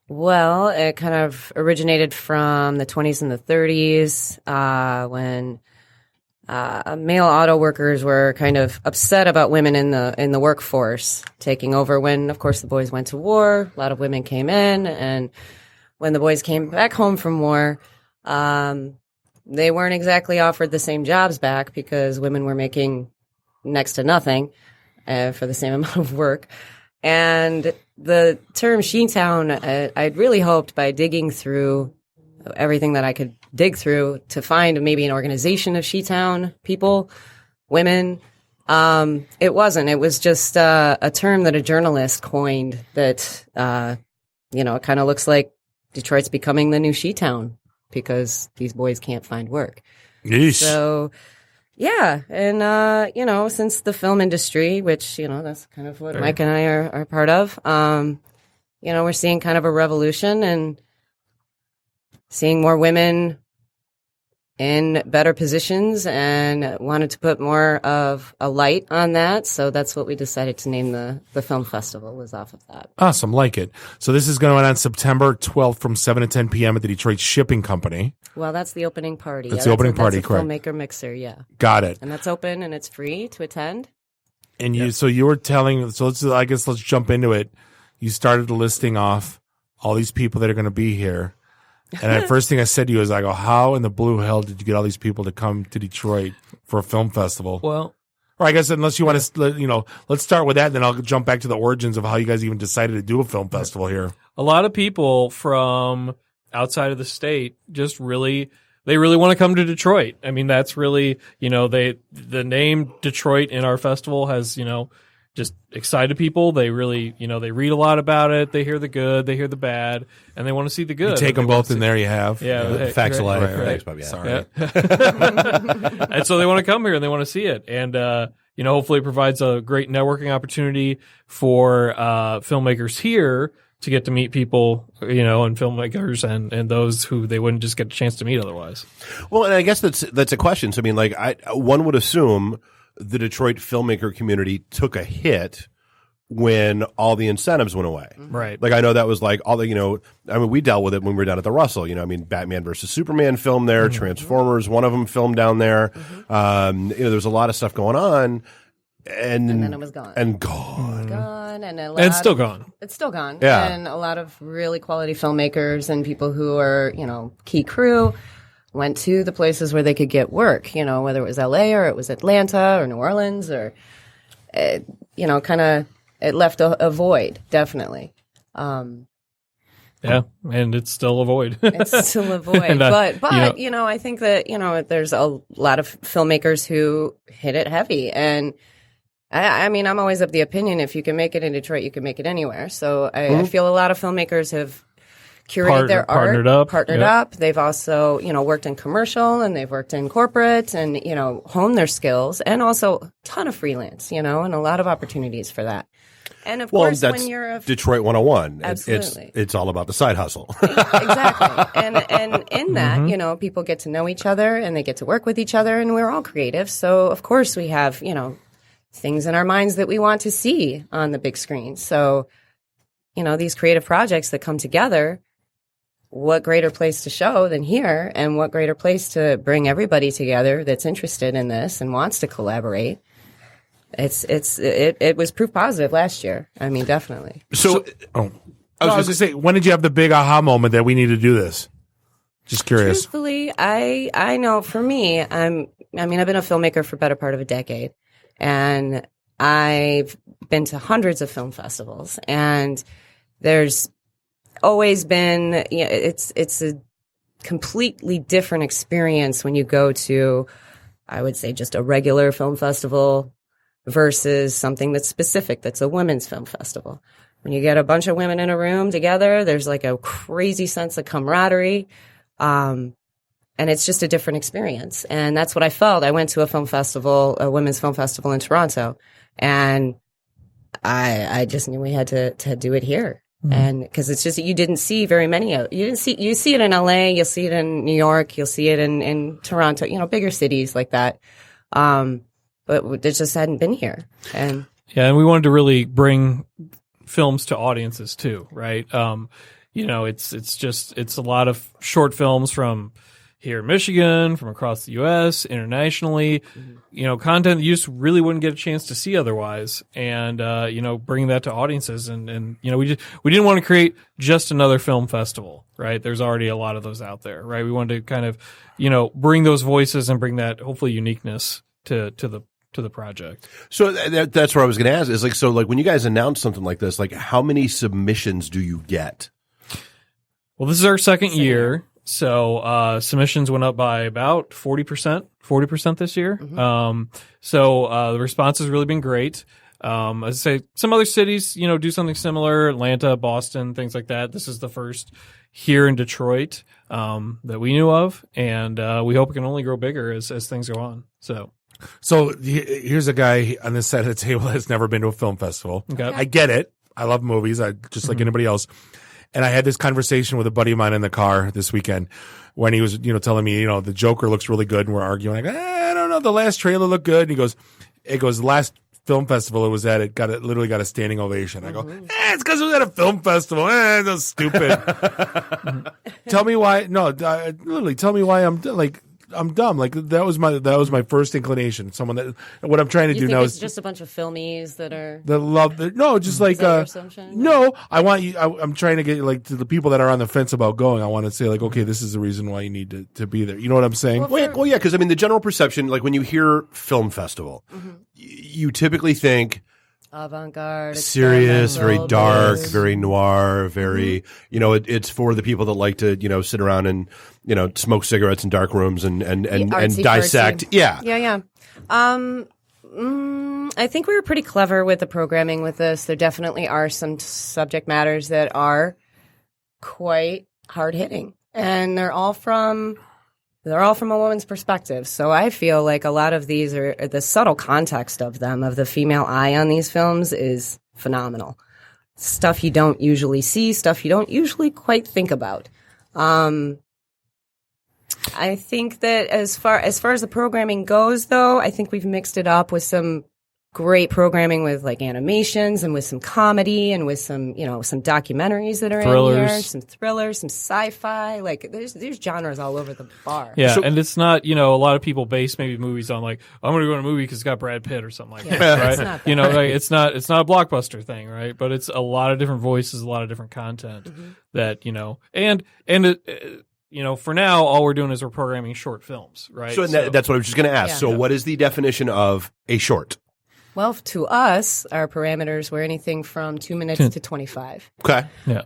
Well, it kind of originated from the 20s and the 30s when male auto workers were kind of upset about women in the workforce taking over. When, of course, the boys went to war, a lot of women came in, and when the boys came back home from war, they weren't exactly offered the same jobs back because women were making next to nothing for the same amount of work. And the term SheTown, I'd really hoped by digging through everything that I could dig through to find maybe an organization of SheTown people, women. It wasn't. It was just a term that a journalist coined that, it kind of looks like Detroit's becoming the new SheTown because these boys can't find work. Yeesh. So... yeah, and, since the film industry, which, that's kind of what Mike and I are part of, we're seeing kind of a revolution and seeing more women in better positions and wanted to put more of a light on that. So that's what we decided to name the film festival, was off of that. Awesome. Like it. So this is going on September 12th from 7 to 10 p.m. at the Detroit Shipping Company. Well, that's the opening party. That's the opening party, that's a correct. Filmmaker Mixer, yeah. Got it. And that's open and it's free to attend. And so you were telling, so let's jump into it. You started listing off all these people that are going to be here. And the first thing I said to you is, I go, how in the blue hell did you get all these people to come to Detroit for a film festival? Well, or I guess unless you want to, let's start with that, and then I'll jump back to the origins of how you guys even decided to do a film festival here. A lot of people from outside of the state just really want to come to Detroit. I mean, that's really, the name Detroit in our festival has, just excited people. They really, they read a lot about it. They hear the good, they hear the bad, and they want to see the good. You take them both in there, you have. Yeah. Facts of life. Right. Thanks, Bobby. Sorry. Yeah. And so they want to come here and they want to see it. And, hopefully it provides a great networking opportunity for filmmakers here to get to meet people, and filmmakers and those who they wouldn't just get a chance to meet otherwise. Well, and I guess that's a question. So, I mean, one would assume the Detroit filmmaker community took a hit when all the incentives went away. Right. Like, I know that was like all the, we dealt with it when we were down at the Russell, Batman versus Superman filmed there, Transformers, one of them filmed down there. There was a lot of stuff going on. And then it was gone. And gone. And it's still gone. It's still gone. Yeah. And a lot of really quality filmmakers and people who are, key crew went to the places where they could get work, whether it was LA or it was Atlanta or New Orleans or, kind of, it left a void, definitely. Yeah, and it's still a void. It's still a void. And, but I think that, there's a lot of filmmakers who hit it heavy. And I'm always of the opinion, if you can make it in Detroit, you can make it anywhere. So I feel a lot of filmmakers have curated their art, partnered up. They've also, worked in commercial and they've worked in corporate and, honed their skills, and also a ton of freelance, and a lot of opportunities for that. And of course, that's when you're Detroit 101. Absolutely. It's all about the side hustle. Exactly. And in that, people get to know each other and they get to work with each other, and we're all creative. So of course we have, things in our minds that we want to see on the big screen. So, these creative projects that come together, what greater place to show than here, and what greater place to bring everybody together that's interested in this and wants to collaborate. It was proof positive last year. I mean, definitely. I was going to say, when did you have the big aha moment that we need to do this? Just curious. Truthfully, I know for me, I've been a filmmaker for the better part of a decade, and I've been to hundreds of film festivals, and there's always been, it's a completely different experience when you go to, I would say, just a regular film festival versus something that's specific, that's a women's film festival. When you get a bunch of women in a room together, there's like a crazy sense of camaraderie. And it's just a different experience. And that's what I felt. I went to a film festival, a women's film festival in Toronto, and I just knew we had to do it here. And because it's just, you didn't see very many of, you see it in LA, you'll see it in New York, you'll see it in Toronto, bigger cities like that. it just hadn't been here. And we wanted to really bring films to audiences too, right? It's a lot of short films from here in Michigan, from across the U.S., internationally, content that you just really wouldn't get a chance to see otherwise, and bringing that to audiences, and we didn't want to create just another film festival, right? There's already a lot of those out there, right? We wanted to kind of bring those voices and bring that hopefully uniqueness to the project. So that's what I was going to ask. Is when you guys announce something like this, how many submissions do you get? Well, this is our second year. So submissions went up by about 40% this year. Mm-hmm. The response has really been great. As I say, some other cities, do something similar, Atlanta, Boston, things like that. This is the first here in Detroit that we knew of, and we hope it can only grow bigger as things go on. So here's a guy on this side of the table that's never been to a film festival. Okay. I get it. I love movies. Just like anybody else. And I had this conversation with a buddy of mine in the car this weekend when he was, telling me, the Joker looks really good, and we're arguing. I don't know, the last trailer looked good. And he goes, the last film festival it was at, literally got a standing ovation. I go, it's because it was at a film festival. That's stupid. Tell me why. No, literally, tell me why I'm dumb. That was my first inclination. What I'm trying to do now it's is just a bunch of filmies that are no. I want you. I'm trying to get to the people that are on the fence about going. I want to say okay, this is the reason why you need to be there. You know what I'm saying? Well, yeah, because the general perception, when you hear film festival, you typically think avant-garde, serious, very dark, very noir, very, it's for the people that like to, sit around and, smoke cigarettes in dark rooms and dissect. Artsy. Yeah. I think we were pretty clever with the programming with this. There definitely are some subject matters that are quite hard-hitting, and they're all from a woman's perspective. So I feel like a lot of these are the subtle context of them, of the female eye on these films, is phenomenal. Stuff you don't usually see, stuff you don't usually quite think about. I think that as far as the programming goes, though, I think we've mixed it up with some great programming with animations and with some comedy and with some documentaries that are in here, some thrillers, some sci-fi. There's genres all over the bar. Yeah, and it's not, a lot of people base maybe movies on I'm going to go to a movie because it's got Brad Pitt or something like that, right? It's not it's not a blockbuster thing, right? But it's a lot of different voices, a lot of different content that, for now, all we're doing is we're programming short films, right? So that's what I was just going to ask. Yeah. So what is the definition of a short? Well, to us, our parameters were anything from 2 minutes to 25. Okay. Yeah.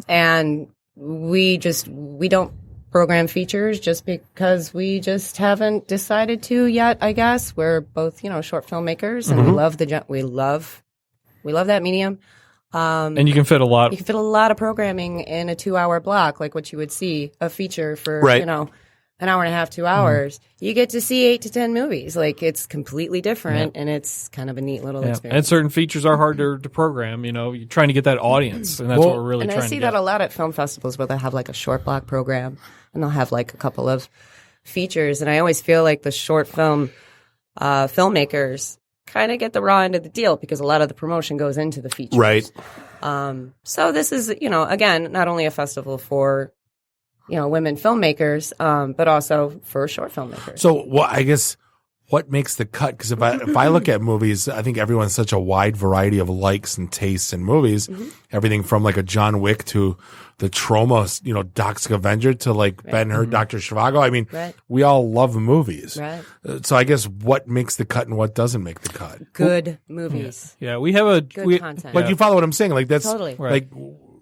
And we don't program features just because we just haven't decided to yet, I guess. We're both, short filmmakers, and we love that medium. And you can fit a lot. You can fit a lot of programming in a 2-hour block, like what you would see a feature for, an hour and a half, 2 hours. You get to see 8 to 10 movies. It's completely different, and it's kind of a neat little experience. And certain features are harder to program. You're trying to get that audience, and that's what we're really trying to get. And I see that a lot at film festivals where they have a short block program, and they'll have a couple of features. And I always feel like the short film filmmakers kind of get the raw end of the deal because a lot of the promotion goes into the features. Right. So this is, again, not only a festival for women filmmakers, but also for short filmmakers. So, I guess what makes the cut? Because if I look at movies, I think everyone's such a wide variety of likes and tastes in movies. Everything from a John Wick to the Trauma, Toxic Avenger to Ben-Hur, Dr. Zhivago. I mean, we all love movies. Right. So I guess what makes the cut and what doesn't make the cut? Good movies. Yeah, we have good content. But you follow what I'm saying? That's totally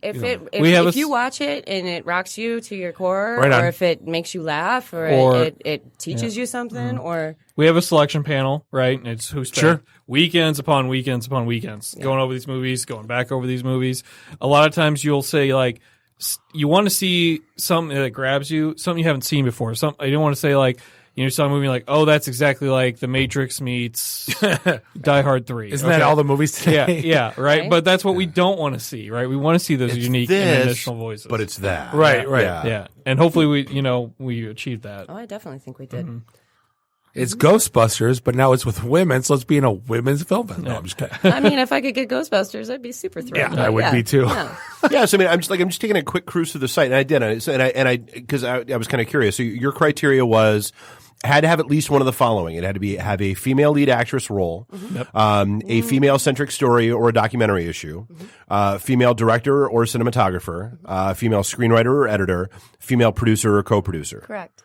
If you watch it and it rocks you to your core, or if it makes you laugh, or it teaches you something, or we have a selection panel, right? It's who spent weekends upon weekends upon weekends going over these movies, going back over these movies. A lot of times you'll say you want to see something that grabs you, something you haven't seen before. You don't want to say you saw a movie oh, that's exactly like The Matrix meets Die Hard 3. Isn't that all the movies today? Yeah, right? But that's what we don't want to see, right? We want to see those unique additional voices. But it's that. Right. Yeah. And hopefully we achieved that. Oh, I definitely think we did. It's Ghostbusters, but now it's with women, so let's be in a women's film festival. No, I'm just kidding. I mean, if I could get Ghostbusters, I'd be super thrilled. Yeah, I would be too. Yeah. Yeah, so I mean, I'm just taking a quick cruise through the site, and I did, and I because I was kind of curious. So your criteria was had to have at least one of the following. It had to have a female lead actress role, a female-centric story or a documentary issue, female director or cinematographer, female screenwriter or editor, female producer or co-producer. Correct.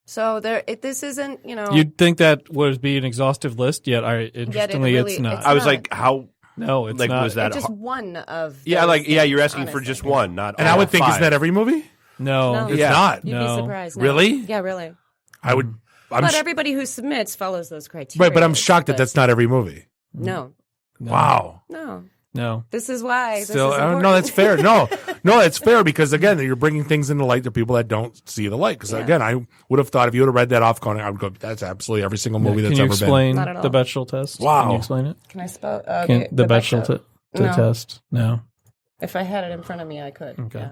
So this isn't, You'd think that would be an exhaustive list, yet interestingly, really- it's not. it's I was not. like, how? No, it's like, not. was that It's just one of Yeah, those you're things, asking for honestly. just one, not And all I would think, five. isn't that every movie? No, It's Yeah. not. You'd No. be surprised. No. Really? Yeah, really. I would. But everybody who submits follows those criteria. Right, but I'm shocked that that's not every movie. No. Wow. No. No. This is why. Still, this is no, important. that's fair. No, it's fair because again, you're bringing things into light to people that don't see the light. Because again, I would have thought if you would have read that off, I would go, that's absolutely every single movie Can that's you ever explain Not at all. the Bechdel test? Wow. Can you explain it? Can I spell? Can, the Bechdel No. test? No. If I had it in front of me, I could. Okay. Yeah.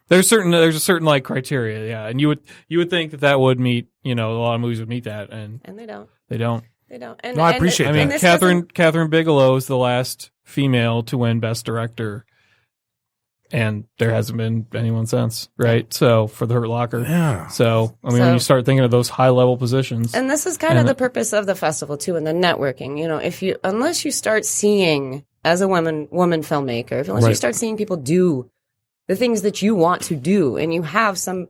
There's a certain like criteria, yeah, and you would think that would meet, a lot of movies would meet that, and they don't. They don't. They don't. And, No, I appreciate I that. mean, Catherine Bigelow is the last female to win Best Director, and there hasn't been anyone since, right? So for The Hurt Locker, yeah. So I mean, when you start thinking of those high level positions, And this is kind of the purpose of the festival too, and the networking. Unless you start seeing as a woman filmmaker, unless you Right. start seeing people do the things that you want to do, and you have some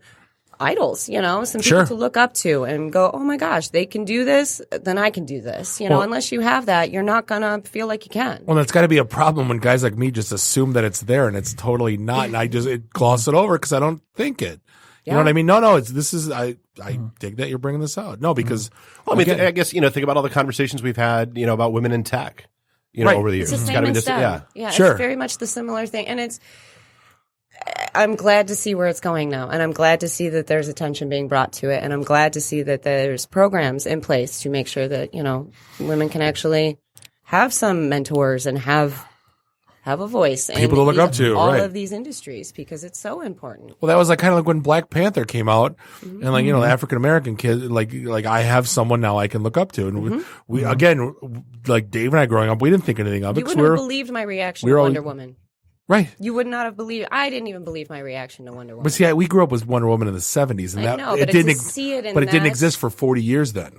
idols, some people Sure. to look up to and go, oh my gosh, they can do this, then I can do this. Well- Unless you have that, you're not gonna feel like you can. Well, that's got to be a problem when guys like me just assume that it's there and it's totally not, and I just gloss it over because I don't think it. You know what I mean? No, I dig that you're bringing this out. No, because Well, I mean, again- I guess think about all the conversations we've had, about women in tech, Right. over the years. It's the gotta same be as this, STEM. Yeah, Sure. it's very much the similar thing. And I'm glad to see where it's going now. And I'm glad to see that there's attention being brought to it. And I'm glad to see that there's programs in place to make sure that, women can actually have some mentors and have a voice. People to look up to, all right. of these industries, because it's so important. Well, that was kind of like when Black Panther came out, and the African American kid, like I have someone now I can look up to, and we again, like Dave and I growing up, we didn't think anything of it. You 'cause wouldn't have believed my reaction to Wonder Woman. Right. You would not have believed. I didn't even believe my reaction to Wonder Woman. But see, we grew up with Wonder Woman in the 70s, and I that know, it but didn't. to see it in but it didn't that- exist for 40 years then.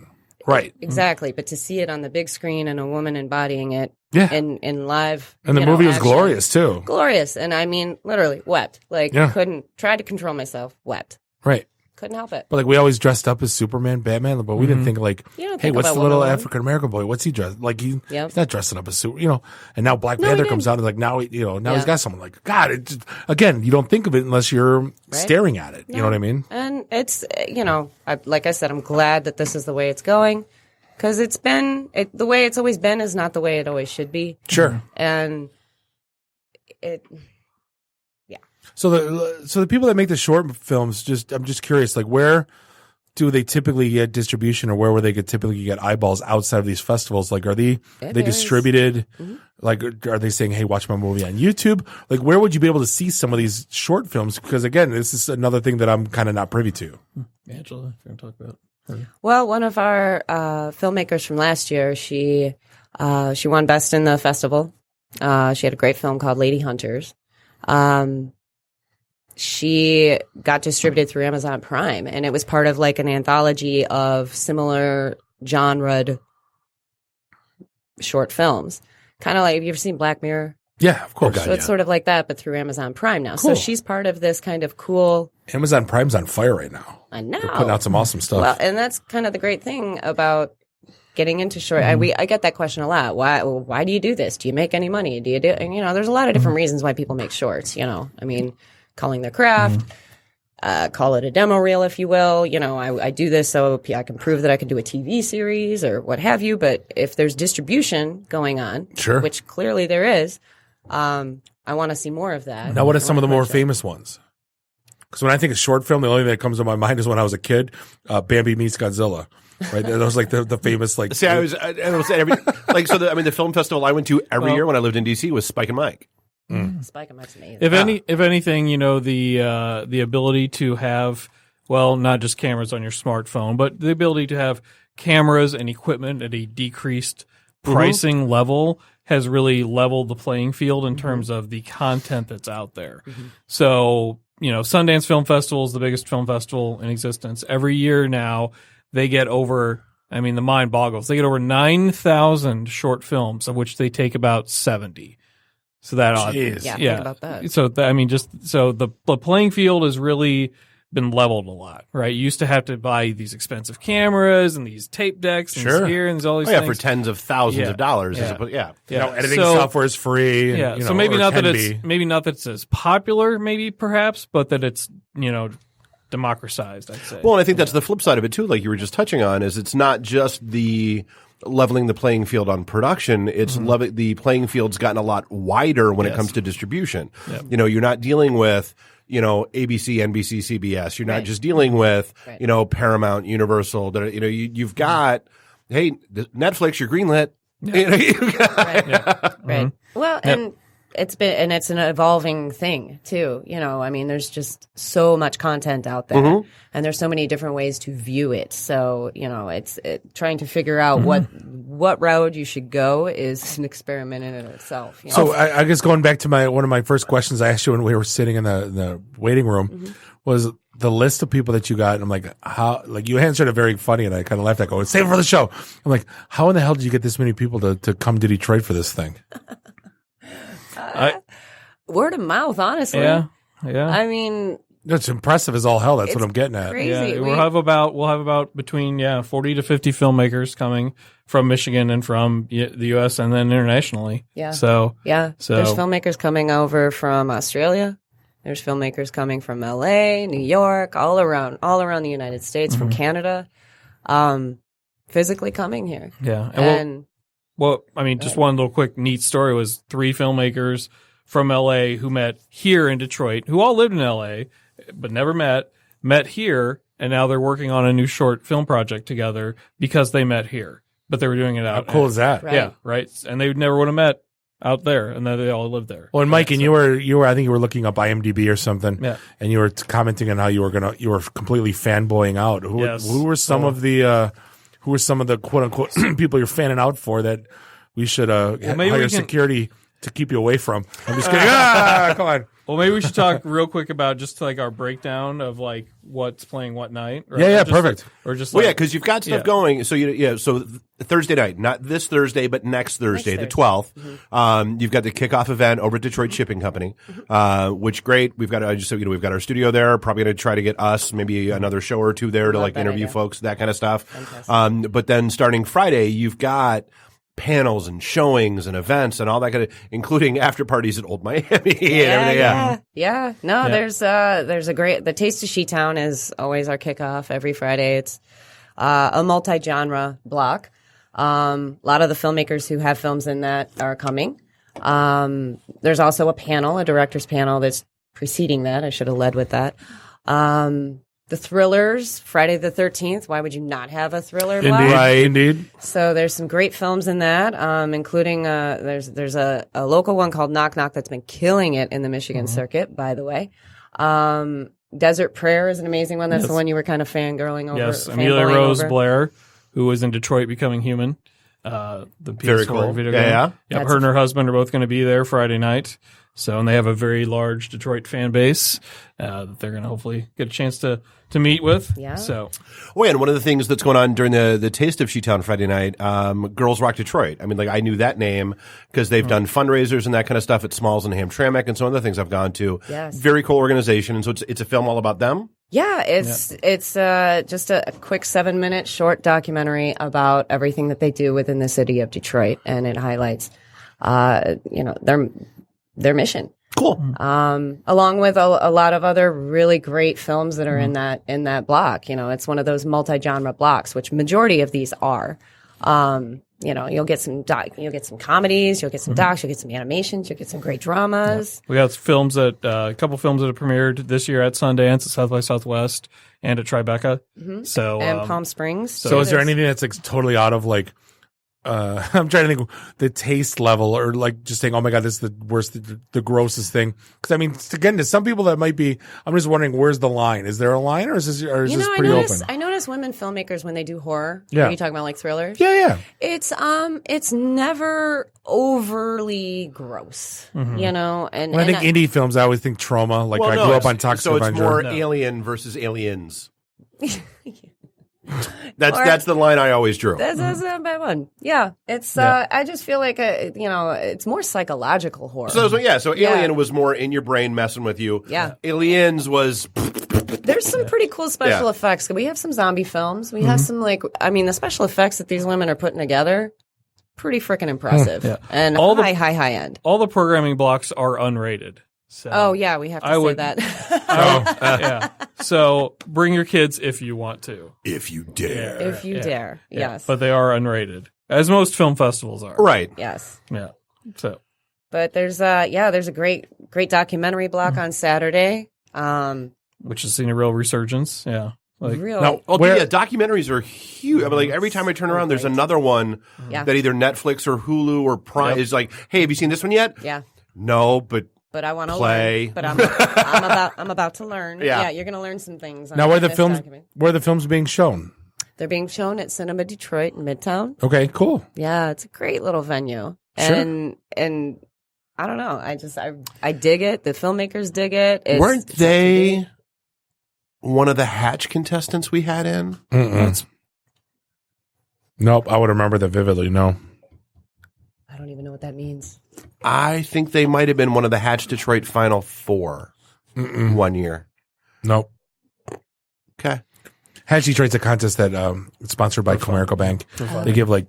Right. Exactly, but to see it on the big screen and a woman embodying it Yeah. in live, And the movie was action. glorious too. Glorious, and I mean literally wept. Like Yeah. tried to control myself, wept. Right. Couldn't help it. But we always dressed up as Superman, Batman, but we didn't think You don't hey, think what's about the little Wonder Woman. African American boy? What's he dressed like? He's Yep. not dressing up as Super, And now Black No, Panther he comes didn't. out, and now Yeah. he's got someone like God. Again, you don't think of it unless you're staring at it. You know what I mean? And it's like I said, I'm glad that this is the way it's going, because the way it's always been is not the way it always should be. Sure. And So the people that make the short films, I'm just curious, like where do they typically get distribution, or where would they typically get eyeballs outside of these festivals? Like, are they varies. distributed? Like, are they saying, "Hey, watch my movie on YouTube"? Like, where would you be able to see some of these short films? Because again, this is another thing that I'm kind of not privy to. Angela, if you're going to talk about her. Well, one of our filmmakers from last year, she won Best in the festival. She had a great film called Lady Hunters. She got distributed through Amazon Prime, and it was part of like an anthology of similar genred short films. Kind of like, have you ever seen Black Mirror? Yeah, of course. So it's sort of like that, but through Amazon Prime now. Cool. So she's part of this kind of cool. Amazon Prime's on fire right now. I know. They're putting out some awesome stuff. Well, and that's kind of the great thing about getting into short. I get that question a lot. Why do you do this? Do you make any money? Do you do? And, there's a lot of different reasons why people make shorts. I mean, calling their craft, call it a demo reel, if you will. I do this so I can prove that I can do a TV series or what have you. But if there's distribution going on, Sure. which clearly there is, I want to see more of that. Now, what are some of the more famous ones? Because when I think of short film, the only thing that comes to my mind is when I was a kid, Bambi Meets Godzilla. Right, that was like the famous like. See, I was every the film festival I went to every year when I lived in DC was Spike and Mike. Spike and Mike's amazing. If anything, the ability to have well, not just cameras on your smartphone, but the ability to have cameras and equipment at a decreased pricing level has really leveled the playing field in terms of the content that's out there. So, Sundance Film Festival is the biggest film festival in existence. Every year now, they get over, the mind boggles. They get over 9,000 short films, of which they take about 70. So that, Think about that. So, the playing field has really been leveled a lot, right? You used to have to buy these expensive cameras and these tape decks and these gear and all these things. For tens of thousands of dollars. Editing software is free. And, so maybe not that it's as popular, maybe perhaps, but that it's, democratized, I'd say. Well, and I think that's the flip side of it too, like you were just touching on, is it's not just the leveling the playing field on production, it's the playing field's gotten a lot wider when it comes to distribution. You're not dealing with ABC, NBC, CBS. You're not just dealing with, Paramount, Universal. You've got, hey, Netflix, you're greenlit. Right. Well, and it's an evolving thing too. There's just so much content out there, and there's so many different ways to view it. So, it's trying to figure out what route you should go is an experiment in itself. So I guess going back to one of my first questions I asked you when we were sitting in the waiting room was the list of people that you got. And I'm like, how? Like you answered it very funny, and I kind of laughed. I go, save it for the show. I'm like, how in the hell did you get this many people to come to Detroit for this thing? Word of mouth, honestly. Yeah. That's impressive as all hell. That's what I'm getting at. Crazy. Yeah, we'll have about between 40 to 50 filmmakers coming from Michigan and from the U.S. and then internationally. Yeah. So there's filmmakers coming over from Australia. There's filmmakers coming from L.A., New York, all around the United States, from Canada, physically coming here. Yeah. Just one little quick neat story was 3 filmmakers from L.A. who met here in Detroit, who all lived in L.A., but never met here, and now they're working on a new short film project together because they met here. But they were doing it out. How cool is that? Right. Yeah, right. And they never would have met out there, and then they all lived there. Well, and Mike, and you were, I think you were looking up IMDb or something, and you were commenting on how you were completely fanboying out. Who were some of the quote unquote people you're fanning out for that we should hire security to keep you away from? I'm just kidding. Come on. Well, maybe we should talk real quick about just like our breakdown of like what's playing what night. Right? Yeah, perfect. Because you've got stuff going. So so Thursday night, not this Thursday, but next Thursday, the 12th. You've got the kickoff event over at Detroit Shipping Company, which great. We've got we've got our studio there. Probably going to try to get us maybe another show or two there to interview folks, that kind of stuff. But then starting Friday, you've got panels and showings and events and all that kind of, including after parties at Old Miami and everything. There's a great, the Taste of SheTown is always our kickoff every Friday. It's a multi-genre block. A lot of the filmmakers who have films in that are coming. There's also a director's panel that's preceding that. I should have led with that. The thrillers, Friday the 13th. Why would you not have a thriller block? Indeed. So there's some great films in that, including there's a local one called Knock Knock that's been killing it in the Michigan circuit, by the way. Desert Prayer is an amazing one. That's the one you were kind of fangirling over. Yes, Amelia Rose Blair, who was in Detroit Becoming Human, the Very cool. video game. Yeah. Her and her husband are both going to be there Friday night. So, and they have a very large Detroit fan base that they're going to hopefully get a chance to meet with. Yeah. So, and one of the things that's going on during the Taste of SheTown Friday night, Girls Rock Detroit. I mean, I knew that name because they've done fundraisers and that kind of stuff at Smalls and Hamtramck and some other things I've gone to. Yes. Very cool organization. And so it's a film all about them. Yeah, it's just a quick 7-minute short documentary about everything that they do within the city of Detroit, and it highlights, their mission. Cool. Along with a lot of other really great films that are in that block. It's one of those multi-genre blocks, which majority of these are. You'll get some comedies, you'll get some docs, you'll get some animations, you'll get some great dramas. We got films a couple films that have premiered this year at Sundance, at South by Southwest, and at Tribeca. Mm-hmm. So and Palm Springs. So is there anything that's totally out of I'm trying to think the taste level, or like just saying, oh my God, this is the worst, the grossest thing. Cause I mean, again, to some people that might be, I'm just wondering, where's the line? Is there a line, or is this pretty open? I notice women filmmakers when they do horror. Yeah. Are you talking about like thrillers? Yeah. It's never overly gross, you know? And When I think indie films, I always think trauma. Like I grew up on Toxic So it's Avenger. more Alien versus Aliens. That's the line I always drew. That's not a bad one. Yeah, it's. I just feel like it's more psychological horror. So Alien was more in your brain messing with you. Yeah. Aliens was. There's some pretty cool special effects. We have some zombie films. We have some the special effects that these women are putting together, pretty freaking impressive. And All the high end. All the programming blocks are unrated. So we have to say that. Yeah. So bring your kids if you want to. If you dare. If you dare. Yes. But they are unrated, as most film festivals are. Right. Yes. Yeah. So. But there's a great documentary block on Saturday. Which has seen a real resurgence. Yeah. Documentaries are huge. I mean, like every time I turn around, there's another one that either Netflix or Hulu or Prime is like, hey, have you seen this one yet? Yeah. No, but I want to play. learn. But I'm about to learn. Yeah, you're going to learn some things. Now, where are the films being shown? They're being shown at Cinema Detroit in Midtown. Okay, cool. Yeah, it's a great little venue, Sure. and I don't know. I dig it. The filmmakers dig it. Weren't they one of the Hatch contestants we had in? Nope, I would remember that vividly. No. I don't even know what that means. I think they might have been one of the Hatch Detroit Final Four one year. Nope. Okay. Hatch Detroit's a contest that it's sponsored by Comerica Bank. They give like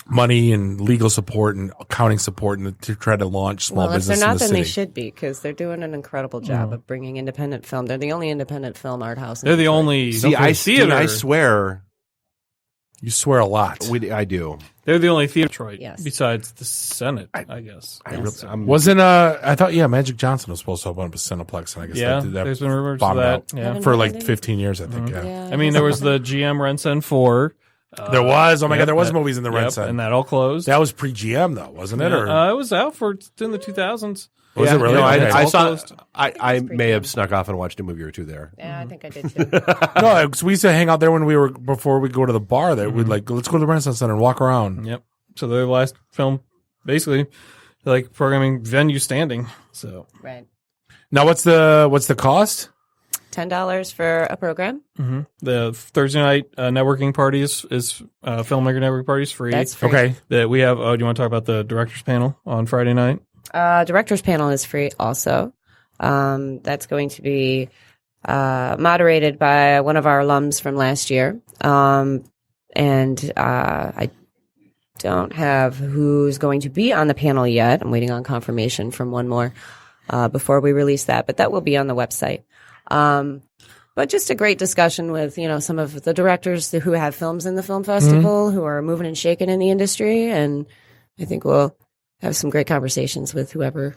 money and legal support and accounting support to try to launch small business if they're not, in the then city. they should be, because they're doing an incredible job of bringing independent film. They're the only independent film art house. They're the only. I swear. You swear a lot. I do. They're the only theater Detroit Yes. besides the Senate, I guess. Wasn't I thought Magic Johnson was supposed to open up a Cineplex, and I guess that there's been rumors of bombed that. out Yeah. for like 15 years, I think. Yeah, I mean, there was the GM Rensen 4. There was. Oh my God, there was movies in the Red Sun, and that all closed. That was pre-GM though, wasn't it? Or it was out in the 2000s. Was it really? No, Okay. I saw. I may have snuck off and watched a movie or two there. Yeah, I think I did too. No, because we used to hang out there before we go to the bar. There, we'd like, let's go to the Renaissance Center and walk around. Yep. So they're the last film, basically, like programming venue standing. So right now, what's the cost? $10 for a program. Mm-hmm. The Thursday night networking parties is filmmaker networking parties free. That's free. Okay. That we have. Do you want to talk about the directors panel on Friday night? Directors panel is free also. That's going to be moderated by one of our alums from last year. And I don't have who's going to be on the panel yet. I'm waiting on confirmation from one more before we release that, but that will be on the website. But just a great discussion with, some of the directors who have films in the film festival, who are moving and shaking in the industry. And I think we'll have some great conversations with whoever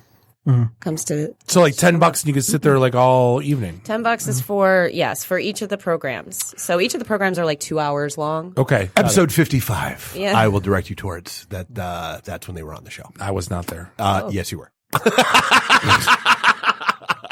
comes to. So like $10 and you can sit there like all evening. $10 is for each of the programs. So each of the programs are like 2 hours long. Okay. Episode 55. Yeah. I will direct you towards that. That's when they were on the show. I was not there. Yes, you were.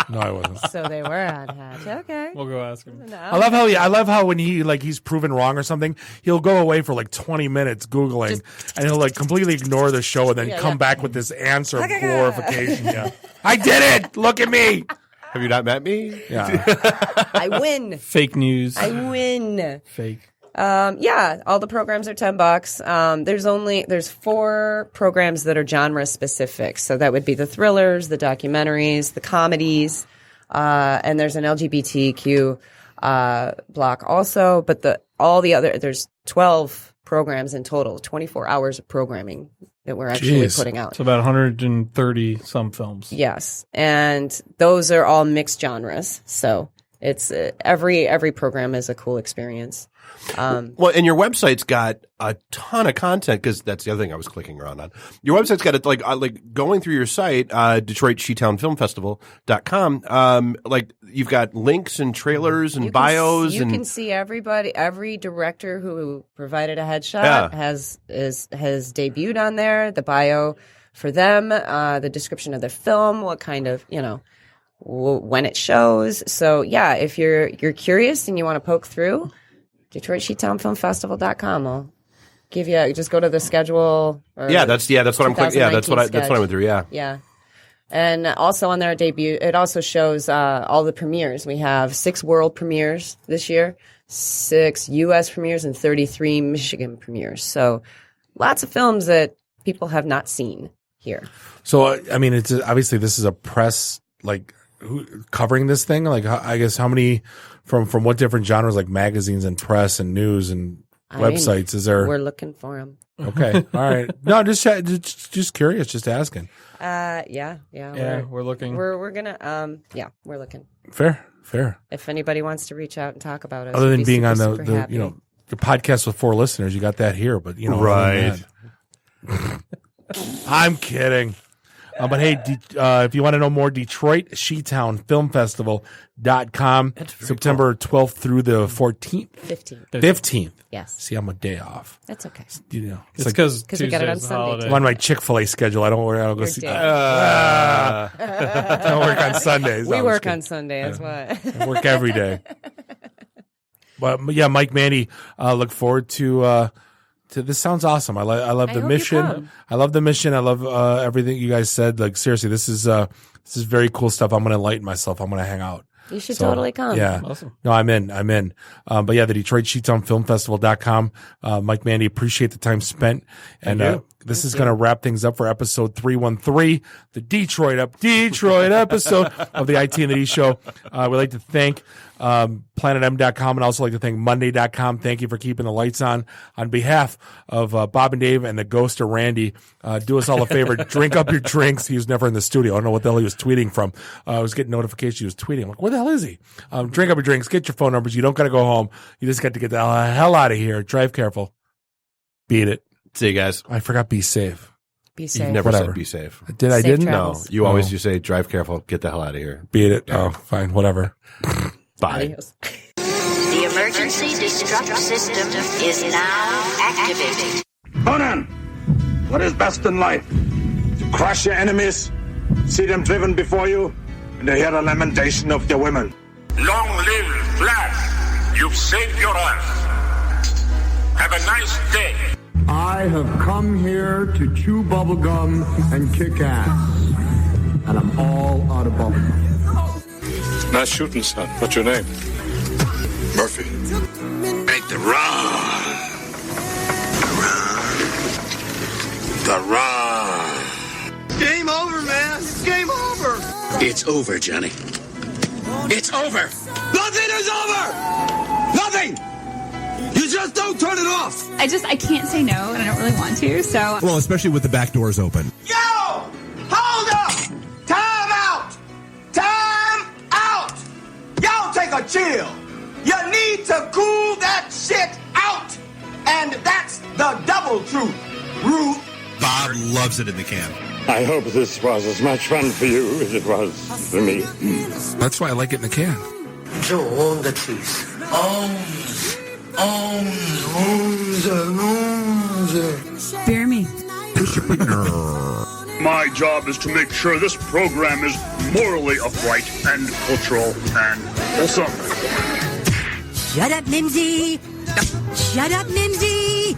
No, I wasn't. So they were on Hatch. Okay. We'll go ask him. No. I love how when he's proven wrong or something, he'll go away for like 20 minutes Googling and he'll like completely ignore the show and then come back with this answer of glorification. Yeah. I did it. Look at me. Have you not met me? Yeah. I win. Fake news. I win. Fake. All the programs are $10. There's 4 programs that are genre specific. So that would be the thrillers, the documentaries, the comedies, and there's an LGBTQ block also. But there's 12 programs in total, 24 hours of programming that we're actually putting out. So about 130 some films. Yes, and those are all mixed genres. So it's every program is a cool experience. Well, and your website's got a ton of content, because that's the other thing I was clicking around on. Your website's got like going through your site, Detroit SheTown Film Festival.com. Like you've got links and trailers and bios. You can see every director who provided a headshot has debuted on there. The bio for them, the description of the film, what kind of, when it shows. So yeah, if you're curious and you want to poke through, Detroit SheTownFilmFestival.com. I'll give you, just go to the schedule. That's what I'm clicking. Yeah, that's what I went through. Yeah. Yeah. And also on their debut, it also shows all the premieres. We have 6 world premieres this year, 6 U.S. premieres, and 33 Michigan premieres. So lots of films that people have not seen here. So, I mean, it's obviously this is a press, like, covering this thing. Like, I guess how many from what different genres, like magazines and press and news and websites is there? We're looking for them. Okay. All right. No, just curious, just asking. Yeah. We're looking. We're gonna. We're looking. Fair. If anybody wants to reach out and talk about it, other than being on the the podcast with 4 listeners, you got that here, but right. I'm kidding. But hey, if you want to know more, Detroit SheTown Film Festival.com, September 12th through the 14th. 15th. Yes. See, I'm a day off. That's okay. It's because we got it on Sunday. I'm on my Chick-fil-A schedule. I don't go see. Don't work on Sundays. We work on Sundays. What? I work every day. But yeah, Mike Mandy, look forward to this. Sounds awesome. I love the mission. I love the mission. I love everything you guys said. Like, seriously, this is very cool stuff. I'm going to enlighten myself. I'm going to hang out. You should totally come. Yeah. Awesome. No, I'm in. But yeah, the Detroit SheTown Film Festival.com. Mike Mandy, appreciate the time spent. And this is going to wrap things up for episode 313, the Detroit episode of the IT and the D show. We'd like to thank PlanetM.com and also like to thank Monday.com. Thank you for keeping the lights on. On behalf of Bob and Dave and the ghost of Randy, do us all a favor, drink up your drinks. He was never in the studio. I don't know what the hell he was tweeting from. I was getting notification he was tweeting. I'm like, where the hell is he? Drink up your drinks, get your phone numbers. You don't got to go home. You just got to get the hell out of here. Drive careful. Beat it. See you guys. I forgot be safe. Be safe. You've never said be safe. I didn't? Travels. No. You always just say drive careful, get the hell out of here. Beat it. Oh, fine. Whatever. Bye. Adios. The emergency destruct system is now activated. Conan, what is best in life? To crush your enemies, see them driven before you, and to hear the lamentation of your women. Long live Flash! You've saved your life. Have a nice day. I have come here to chew bubblegum and kick ass. And I'm all out of bubblegum. Nice shooting, son. What's your name? Murphy. Make the run. The run. Game over, man. Game over. It's over, Johnny. It's over. Nothing is over. Nothing. You just don't turn it off. I can't say no, and I don't really want to, so. Well, especially with the back doors open. Yo! Hold up! Time out! Time out! Y'all take a chill. You need to cool that shit out. And that's the double truth. Ruth. Bob loves it in the can. I hope this was as much fun for you as it was for me. That's why I like it in the can. Joe on the cheese. Bear me. My job is to make sure this program is morally upright and cultural and wholesome. Shut up, Mimsy! Shut up, Mimsy!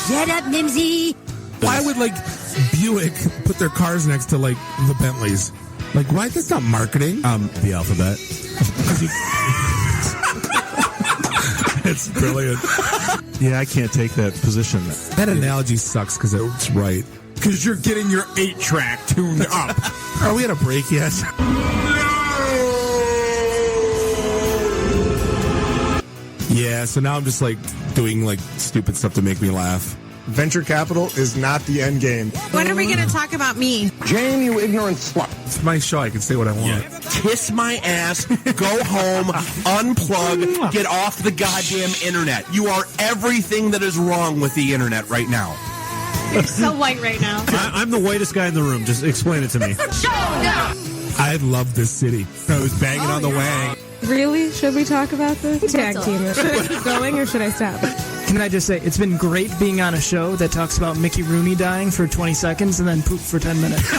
Shut up, Mimsy! Why would, Buick put their cars next to, the Bentleys? Why? That's not marketing. The alphabet. It's brilliant. Yeah, I can't take that position. That analogy sucks because it's right. Because you're getting your 8-track tuned up. Are we at a break yet? Yeah, so now I'm just doing stupid stuff to make me laugh. Venture capital is not the end game. When are we going to talk about me? Jane, you ignorant slut. It's my show. I can say what I want. Kiss my ass, go home, unplug, get off the goddamn internet. You are everything that is wrong with the internet right now. You're so white right now. I'm the whitest guy in the room. Just explain it to me. I love this city. I was banging on the wang. Really? Should we talk about this? Tag team it. Should I keep going or should I stop? Can I just say, it's been great being on a show that talks about Mickey Rooney dying for 20 seconds and then poop for 10 minutes.